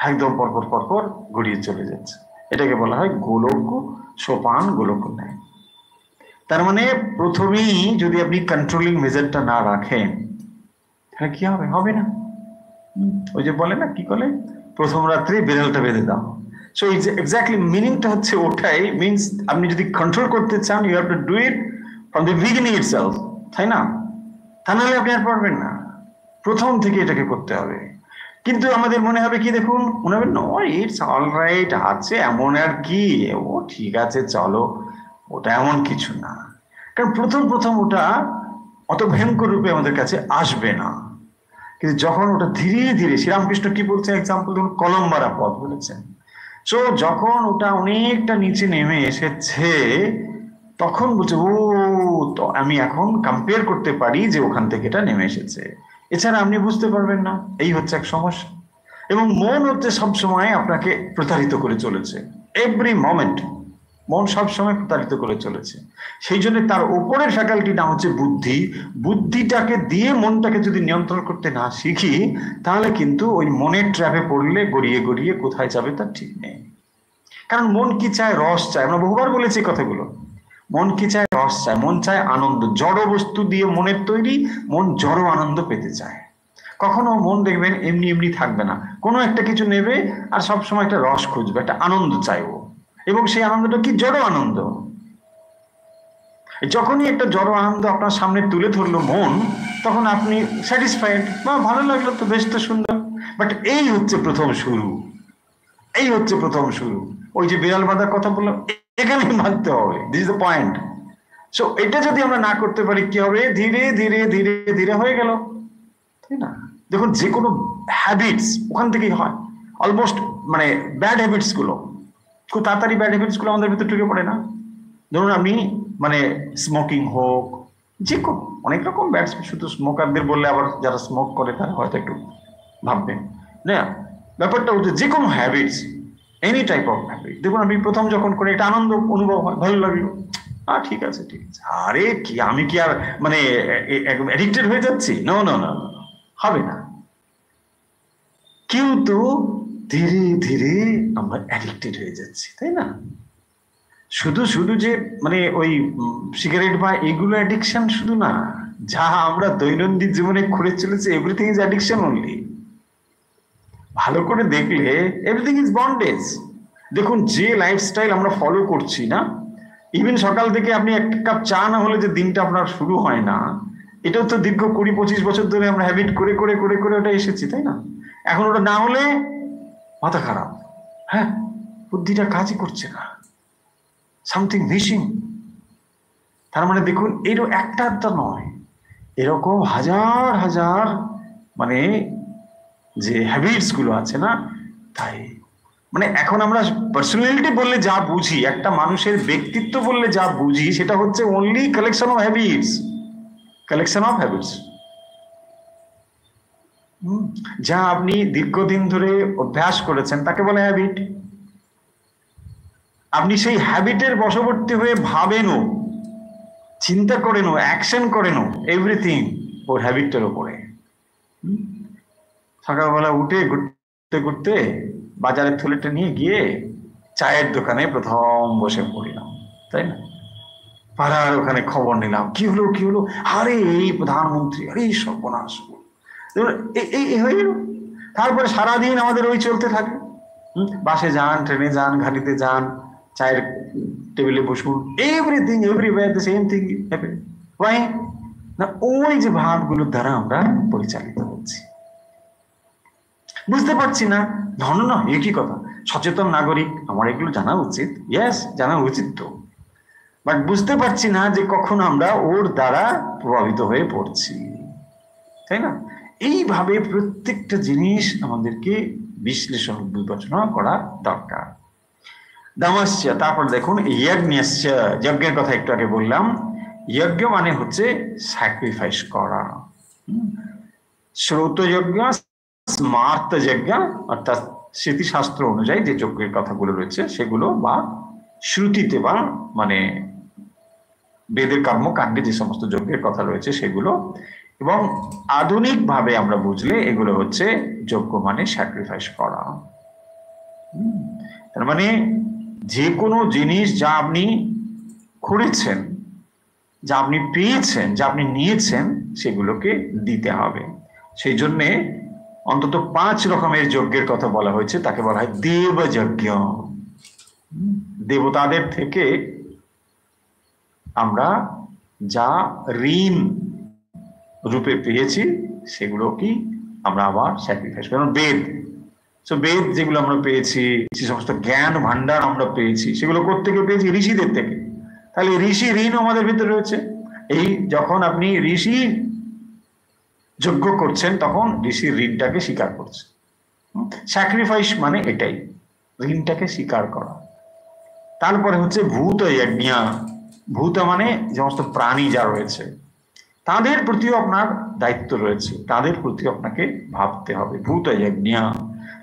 একদম পরপর পরপর গড়িয়ে চলে যাচ্ছে। এটাকে বলা হয় গোলক সোপান গোলক ন্যায়। তার মানে প্রথমেই যদি আপনি কন্ট্রোলিং মেজারটা না রাখেন, তাহলে কি হবে? হবে না। ওই যে বলে না, কি বলে, প্রথম রাত্রে বেড়ালটা বেঁধে দাও। সো এক্স্যাক্টলি মিনিংটা হচ্ছে ওটাই। মিনস আপনি যদি কন্ট্রোল করতে চান, you have to do it from the beginning itself, তাই না? তা নাহলে আপনি আর পারবেন না, প্রথম থেকে এটাকে করতে হবে। কিন্তু আমাদের মনে হবে কি, দেখুন, মনে হবে নো, ইটস অলরাইট, আছে এমন আর কি, ও ঠিক আছে চলো, ওটা এমন কিছু না। কারণ প্রথম প্রথম ওটা অত ভয়ঙ্কর রূপে আমাদের কাছে আসবে না। কিন্তু যখন ওটা ধীরে ধীরে, শ্রীরামকৃষ্ণ কি বলছেন, এক্সাম্পল ধরুন কলম্বারা পথ বলেছেন। সো যখন ওটা অনেকটা নিচে নেমে এসেছে, তখন বলছে ও, তো আমি এখন কম্পেয়ার করতে পারি যে ওখান থেকে এটা নেমে এসেছে। এছাড়া আপনি বুঝতে পারবেন না, এই হচ্ছে এক সমস্যা। এবং মন হচ্ছে সবসময় আপনাকে প্রতারিত করে চলেছে, এভরি মোমেন্ট মন সবসময় প্রতারিত করে চলেছে। সেই জন্য তার উপরের ফ্যাকাল্টির নাম হচ্ছে বুদ্ধি। বুদ্ধিটাকে দিয়ে মনটাকে যদি নিয়ন্ত্রণ করতে না শিখি, তাহলে কিন্তু ওই মনের ট্র্যাপে পড়লে গড়িয়ে গড়িয়ে কোথায় যাবে তার ঠিক নেই। কারণ মন কি চায়? রস চায়। আমরা বহুবার বলেছি কথাগুলো। মন কি চায়? রস চায়। মন চায় আনন্দ। জড় বস্তু দিয়ে মনের তৈরি, মন জড় আনন্দ পেতে চায়। কখনো মন দেখবেন এমনি এমনি থাকবে না, কোনো একটা কিছু নেবে আর সবসময় একটা রস খুঁজবে, একটা আনন্দ চাইবো। এবং সেই আনন্দটা কি? জড় আনন্দ। যখনই একটা জড় আনন্দ আপনার সামনে তুলে ধরলো মন, তখন আপনি স্যাটিসফাইড, বা ভালো লাগলো, তো বেশ, তো সুন্দর। বাট এই হচ্ছে প্রথম শুরু, এই হচ্ছে প্রথম শুরু। ওই যে বিড়াল বাঁধার কথা বললাম, এখানে বাঁধতে হবে, this is the point. So এটা যদি আমরা না করতে পারি, কি হবে? ধীরে ধীরে ধীরে ধীরে হয়ে গেল, তাই না? দেখুন যে কোনো হ্যাবিটস ওখান থেকেই হয় অলমোস্ট, মানে ব্যাড হ্যাবিটস গুলো খুব তাড়াতাড়ি ব্যাড হ্যাবিটস গুলো আমাদের ভিতরে ঢুকে পড়ে না। ধরুন আপনি মানে স্মোকিং হোক, যে কোনো অনেক রকম ব্যাড, শুধু স্মোকারদের বললে আবার যারা স্মোক করে তারা হয়তো একটু ভাববেন না। ব্যাপারটা হচ্ছে যে কোনো habits, any type of habit, দেখুন আপনি প্রথম যখন করে একটা আনন্দ অনুভব হয়, ভালো লাগলো, ঠিক আছে ঠিক আছে, আরে কি আমি কি আর মানে একদম অ্যাডিক্টেড হয়ে যাচ্ছি? না না না, হবে না। কিন্তু ধীরে ধীরে আমরা অ্যাডিক্টেড হয়ে যাচ্ছি, তাই না? শুধু শুধু যে মানে ওই সিগারেট বা এগুলো অ্যাডিকশন শুধু না, যা আমরা দৈনন্দিন জীবনে করে চলেছে এভরিথিং ইজ অ্যাডিকশন অনলি। ভালো করে দেখলে এভরিথিং ইজ বন্ডেজ। দেখুন যে লাইফস্টাইল আমরা ফলো করছি না, ইভেন সকাল থেকে আপনি এক কাপ চা না হলে যে দিনটা আপনার শুরু হয় না, এটাও তো দীর্ঘ 20-25 বছর ধরে আমরা হ্যাবিট করে করে করে করে ওটা এসেছি, তাই না? এখন ওটা না হলে মাথা খারাপ, হ্যাঁ, বুদ্ধিটা কাজই করছে না, সামথিং মিসিং। তার মানে দেখুন এরও একটা নয়, এরকম হাজার হাজার মানে যে হ্যাবিটস গুলো আছে না, তাই মানে এখন আমরা পার্সোনালিটি বললে যা বুঝি, একটা মানুষের ব্যক্তিত্ব বললে যা বুঝি, সেটা হচ্ছে only collection of habits, collection of habits. যা আপনি দীর্ঘদিন ধরে অভ্যাস করেছেন তাকে বলে হ্যাবিট। আপনি সেই হ্যাবিটের বশবর্তী হয়ে ভাবেনও, চিন্তা করেনও, অ্যাকশন করেনও, এভরিথিং ওর হ্যাবিটটার উপরে। সকালবেলা উঠে ঘুরতে ঘুরতে বাজারের থলেটা নিয়ে গিয়ে চায়ের দোকানে প্রথম বসে পড়লাম, তাই না? পাড়ার ওখানে খবর নিলাম, কি হলো কি হলো, আরে এই প্রধানমন্ত্রী, আরে এই সর্বনাশ, এই হয়ে গেল। তারপরে সারাদিন আমাদের ওই চলতে থাকে, বাসে যান, ট্রেনে যান, গাড়িতে যান, চায়ের টেবিলে বসুন, everything everywhere the same thing happen. Why না? ওই যে ভাবগুলোর দ্বারা আমরা পরিচালিত হচ্ছি। বুঝতে পারছি না, ধন্য না, একই কথা, সচেতন নাগরিক, আমার এগুলো জানা উচিত, ইয়েস জানা উচিত তো, বাট বুঝতে পারছি না যে কখন আমরা ওর দ্বারা প্রভাবিত হয়ে পড়ছি, তাই না? এইভাবে প্রত্যেকটা জিনিস আমাদেরকে বিশ্লেষণ বিবেচনা করা দরকার। দামাস্য, তারপর দেখুন যজ্ঞস্য, যজ্ঞের কথা একটু আগে বললাম। যজ্ঞ মানে হচ্ছে স্যাক্রিফাইস করা। শ্রৌত যজ্ঞ, স্মার্ত যজ্ঞ, অর্থাৎ স্মৃতিশাস্ত্র অনুযায়ী যে যজ্ঞের কথাগুলো রয়েছে সেগুলো, বা শ্রুতিতে বা মানে বেদের কর্মকাণ্ডে যে সমস্ত যজ্ঞের কথা রয়েছে সেগুলো, এবং আধুনিক ভাবে আমরা বুঝলে এগুলো হচ্ছে যজ্ঞ মানে স্যাক্রিফাইস করা। তার মানে যে কোনো জিনিস যা আপনি করেছেন, যা আপনি পেয়েছেন, যা আপনি নিয়েছেন, সেগুলোকে দিতে হবে। সেই জন্যে অন্তত 5 রকমের যজ্ঞের কথা বলা হয়েছে, তাকে বলা হয় দেবযজ্ঞ। দেবতাদের থেকে আমরা যা ঋণ রূপে পেয়েছি সেগুলো কি আমরা আবার স্যাক্রিফাইস করি। বেদ, বেদ যেগুলো আমরা পেয়েছি, যে সমস্ত জ্ঞান ভান্ডার আমরা পেয়েছি, সেগুলো কোত্থেকে পেয়েছি? ঋষিদের থেকে। তাহলে ঋষি ঋণ আমাদের ভিতরে রয়েছে। এই যখন আপনি ঋষি যজ্ঞ করছেন তখন ঋষির ঋণটাকে স্বীকার করছেন। স্যাক্রিফাইস মানে এটাই, ঋণটাকে স্বীকার করা। তারপরে হচ্ছে ভূত যজ্ঞ। ভূত মানে সমস্ত প্রাণী যা রয়েছে তাদের প্রতিও আপনার দায়িত্ব রয়েছে, তাদের প্রতি আপনাকে ভাবতে হবে, ভূত যজ্ঞ।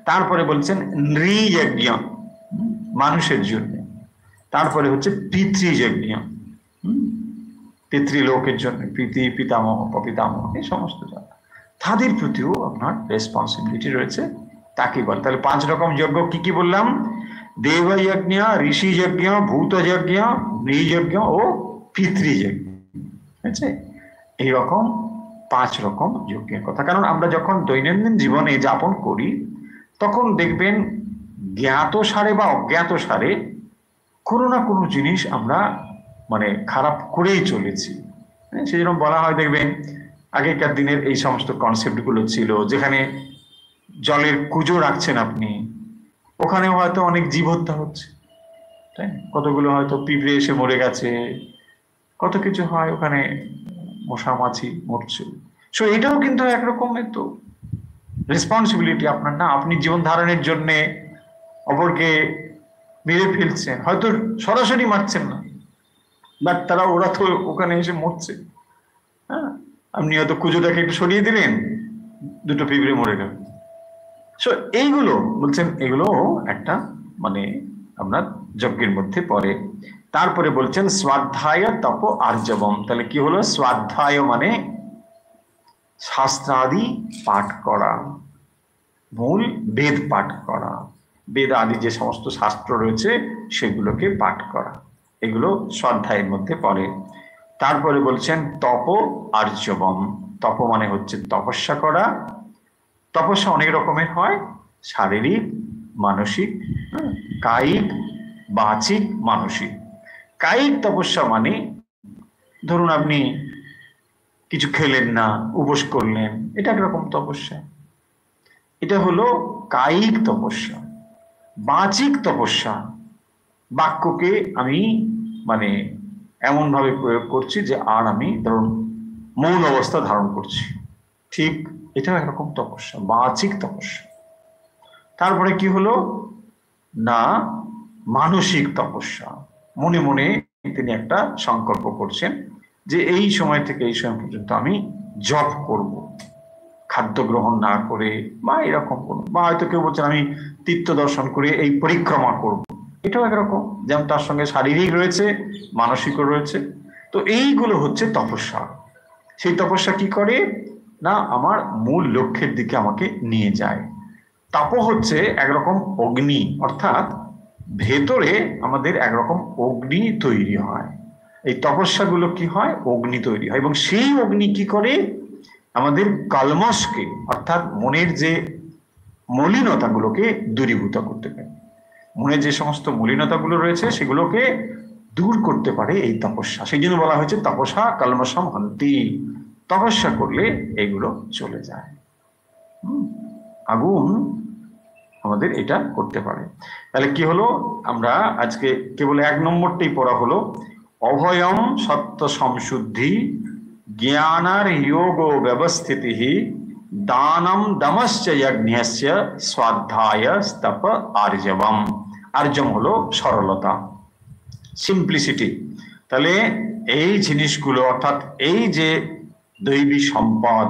তারপরে বলছেন নৃযজ্ঞ, মানুষের জন্য। তারপরে হচ্ছে পিতৃযজ্ঞ, পিতৃলোকের জন্য, পিতামহ, পিতামহ, এই সমস্ত জায়গা, তাদের প্রতিও আপনার রেসপন্সিবিলিটি রয়েছে, তাকে বলে। তাহলে 5 রকম যজ্ঞ কি কি বললাম? দেবযজ্ঞ, ঋষিযজ্ঞ, ভূতযজ্ঞ, নৃযজ্ঞ ও পিতৃযজ্ঞ। ঠিক আছে? এইরকম 5 রকম যজ্ঞের কথা। কারণ আমরা যখন দৈনন্দিন জীবনে যাপন করি তখন দেখবেন জ্ঞাত সারে বা অজ্ঞাত সারে কোনো না কোনো জিনিস আমরা মানে খারাপ করেই চলেছি। সেই জন্য বলা হয়, দেখবেন আগেকার দিনের এই সমস্ত কনসেপ্ট গুলো ছিল, যেখানে জলের কুজো রাখছেন আপনি, ওখানেও হয়তো অনেক জীব হত্যা হচ্ছে, তাই কতগুলো হয়তো পিঁপড়ে এসে মরে গেছে, কত কিছু হয় ওখানে, মশা মাছি মরছে। সো এটাও কিন্তু একরকমের তো রেসপন্সিবিলিটি আপনার না। আপনি জীবন ধারণের জন্য অপরকে মেরে ফেলছেন, হয়তো সরাসরি মারছেন না, বাট ওরা তো ওখানে এসে মরছে। হ্যাঁ, আপনি হয়তো কুজোটাকে একটু সরিয়ে দিলেন, দুটো পিঁপড়ে মরে গেল। সো এইগুলো বলছেন, এগুলো একটা মানে আপনার যজ্ঞের মধ্যে পড়ে। তারপরে বলছেন স্বাধ্যায় তপ আর্জবম। তাহলে কি হলো? স্বাধ্যায় মানে শাস্ত্রাদি পাঠ করা, মূল বেদ পাঠ করা, বেদ আদি যে সমস্ত শাস্ত্র রয়েছে সেগুলোকে পাঠ করা, এগুলো স্বাধ্যায়ের মধ্যে পড়ে। তারপরে বলছেন তপ আর্জবম। তপ মানে হচ্ছে তপস্যা করা। তপস্যা অনেক রকমের হয়, শারীরিক, মানসিক, কায়িক, বাচিক, মানসিক। কায়িক তপস্যা মানে ধরুন আপনি কিছু খেলেন না, উপোস করলেন, এটা একরকম তপস্যা, এটা হলো কায়িক তপস্যা। বাচিক তপস্যা, বাক্যকে আমি মানে এমন ভাবে প্রয়োগ করছি যে আর আমি ধরুন মৌন অবস্থা ধারণ করছি, ঠিক, এটাও একরকম তপস্যা, বাচিক তপস্যা। তারপরে কি হলো না, মানসিক তপস্যা। মনে মনে তিনি একটা সংকল্প করছেন যে এই সময় থেকে এই সময় পর্যন্ত আমি জপ করব, খাদ্য গ্রহণ না করে, বা এরকম কোনো, বা হয়তো কেউ বলছেন আমি তীর্থ দর্শন করে এই পরিক্রমা করব, এটাও একরকম, যেমন তার সঙ্গে শারীরিক রয়েছে, মানসিকও রয়েছে। তো এইগুলো হচ্ছে তপস্যা। সেই তপস্যা কি করে না, আমার মূল লক্ষ্যের দিকে আমাকে নিয়ে যায়। তাপ হচ্ছে একরকম অগ্নি, অর্থাৎ ভেতরে আমাদের একরকম অগ্নি তৈরি হয়। এই তপস্যাগুলো কি হয়, অগ্নি তৈরি হয়, এবং সেই অগ্নি কি করে আমাদের কলমশকে, অর্থাৎ মনের যে মলিনতাগুলোকে দূরীভূত করতে পারে। মনে যে সমস্ত মলিনতাগুলো রয়েছে সেগুলোকে দূর করতে পারে এই তপস্যা। সেই জন্য বলা হয়েছে তপস্যা কলমশম হন্তি, তপস্যা করলে এগুলো চলে যায়। আগুন আমাদের এটা করতে পারে। তাহলে কি হলো, আমরা আজকে কেবল 1 নম্বরটাই পড়া হলো, অভয়ম সত্য সংশুদ্ধি জ্ঞানার যোগ ব্যবস্থিতি দানম দমশ্চ যজ্ঞস্য স্বাধ্যায় তপ আর্জবম। আর্জম হলো সরলতা, সিম্পলিসিটি। তাহলে এই জিনিসগুলো, অর্থাৎ এই যে দৈবী সম্পদ,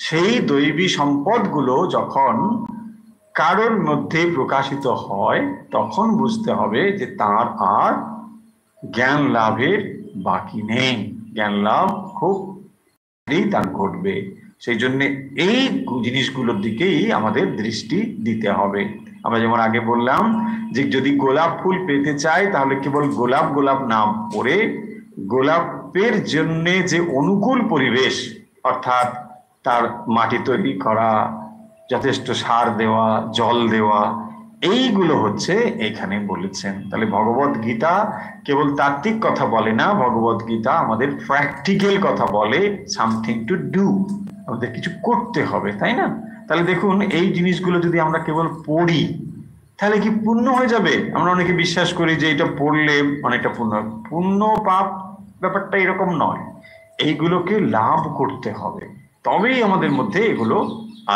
সেই দৈবী সম্পদগুলো যখন কারোর মধ্যে প্রকাশিত হয় তখন বুঝতে হবে যে তার আর জ্ঞান লাভের বাকি নেই, জ্ঞান লাভ খুব তার ঘটবে। সেই জন্য এই জিনিসগুলোর দিকেই আমাদের দৃষ্টি দিতে হবে। আমরা যেমন আগে বললাম যে যদি গোলাপ ফুল পেতে চাই তাহলে কেবল গোলাপ গোলাপ না পড়ে গোলাপের জন্য যে অনুকূল পরিবেশ, অর্থাৎ তার মাটি তৈরি করা, যথেষ্ট সার দেওয়া, জল দেওয়া, এইগুলো হচ্ছে এখানে বলেছেন। তাহলে ভগবত গীতা কেবল তাত্ত্বিক কথা বলে না, ভগবত গীতা আমাদের প্র্যাকটিক্যাল কথা বলে, সামথিং টু ডু, আমাদের কিছু করতে হবে, তাই না? তাহলে দেখুন এই জিনিসগুলো যদি আমরা কেবল পড়ি তাহলে কি পুণ্য হয়ে যাবে? আমরা অনেকে বিশ্বাস করি যে এটা পড়লে অনেকটা পুণ্য, পুণ্য পাপ ব্যাপারটা এরকম নয়, এইগুলোকে লাভ করতে হবে, তবেই আমাদের মধ্যে এগুলো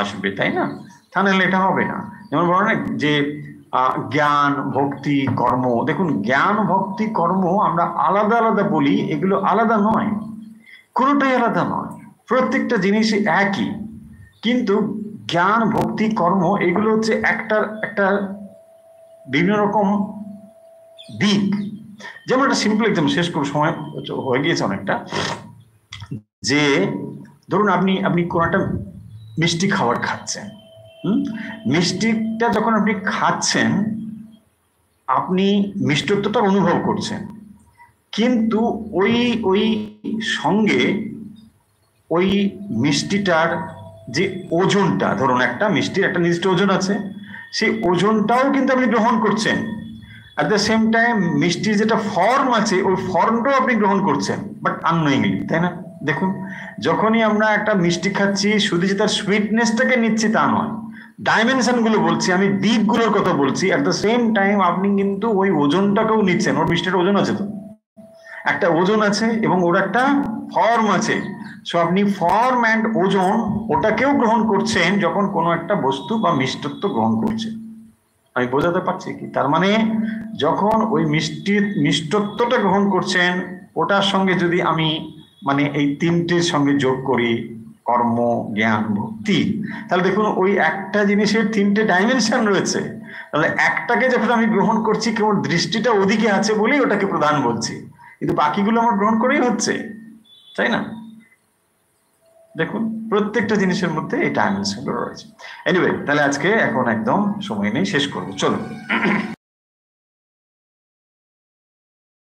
আসবে, তাই না? তাহলে এটা হবে না। যেমন বলো না যে জ্ঞান ভক্তি কর্ম, দেখুন জ্ঞান ভক্তি কর্ম আমরা আলাদা আলাদা বলি, এগুলো আলাদা নয়, কোনোটাই আলাদা নয়, প্রত্যেকটা জিনিসই একই, কিন্তু জ্ঞান ভক্তি কর্ম এগুলো হচ্ছে একটা বিভিন্ন রকম দিক। যেমন একটা সিম্পল এক্সাম্পল, শেষ করে সময় হয়ে গিয়েছে অনেকটা, যে ধরুন আপনি কোন একটা মিষ্টি খাবার খাচ্ছেন, মিষ্টিটা যখন আপনি খাচ্ছেন আপনি মিষ্টত্বটা অনুভব করছেন, কিন্তু ওই সঙ্গে ওই মিষ্টিটার যে ওজনটা, ধরুন একটা মিষ্টির একটা নির্দিষ্ট ওজন আছে, সেই ওজনটাও কিন্তু আপনি গ্রহণ করছেন। অ্যাট দ্য সেম টাইম মিষ্টির যেটা ফর্ম আছে ওই ফর্মটাও আপনি গ্রহণ করছেন, বাট আননোয়িংলি, তাই না? দেখুন যখনই আমরা একটা মিষ্টি খাচ্ছি শুধু যে তার সুইটনেসটাকে নিচ্ছি তা নয়, ডাইমেনশন গুলো বলছি, আমি দিকগুলোর কথা বলছি, অ্যাট দ্য সেম টাইম আপনি কিন্তু ওই ওজনটাকেও নিচ্ছেন। ওর মিষ্টির ওজন আছে, তো একটা ওজন আছে এবং ওর একটা ফর্ম আছে। সো আপনি ফর্ম অ্যান্ড ওজন ওটাকেও গ্রহণ করছেন যখন কোনো একটা বস্তু বা মিষ্টত্ব গ্রহণ করছেন। আমি বোঝাতে পারছি কি? তার মানে যখন ওই মিষ্টত্বটা গ্রহণ করছেন ওটার সঙ্গে যদি আমি মানে এই তিনটের সঙ্গে যোগ করি, কর্ম, জ্ঞান, ভক্তি, তাহলে দেখুন ওই একটা জিনিসের তিনটে ডাইমেনশন রয়েছে। তাহলে একটাকে যখন আমি গ্রহণ করছি কেবল দৃষ্টিটা ওদিকে আছে বলেই ওটাকে প্রধান বলছি, কিন্তু বাকিগুলো আমার গ্রহণ করেই হচ্ছে, তাই না? দেখুন প্রত্যেকটা জিনিসের মধ্যে এই ডাইমেনশন রয়েছে। এনিওয়ে, তাহলে আজকে এখন একদম সময় নেই, শেষ করবো, চলো।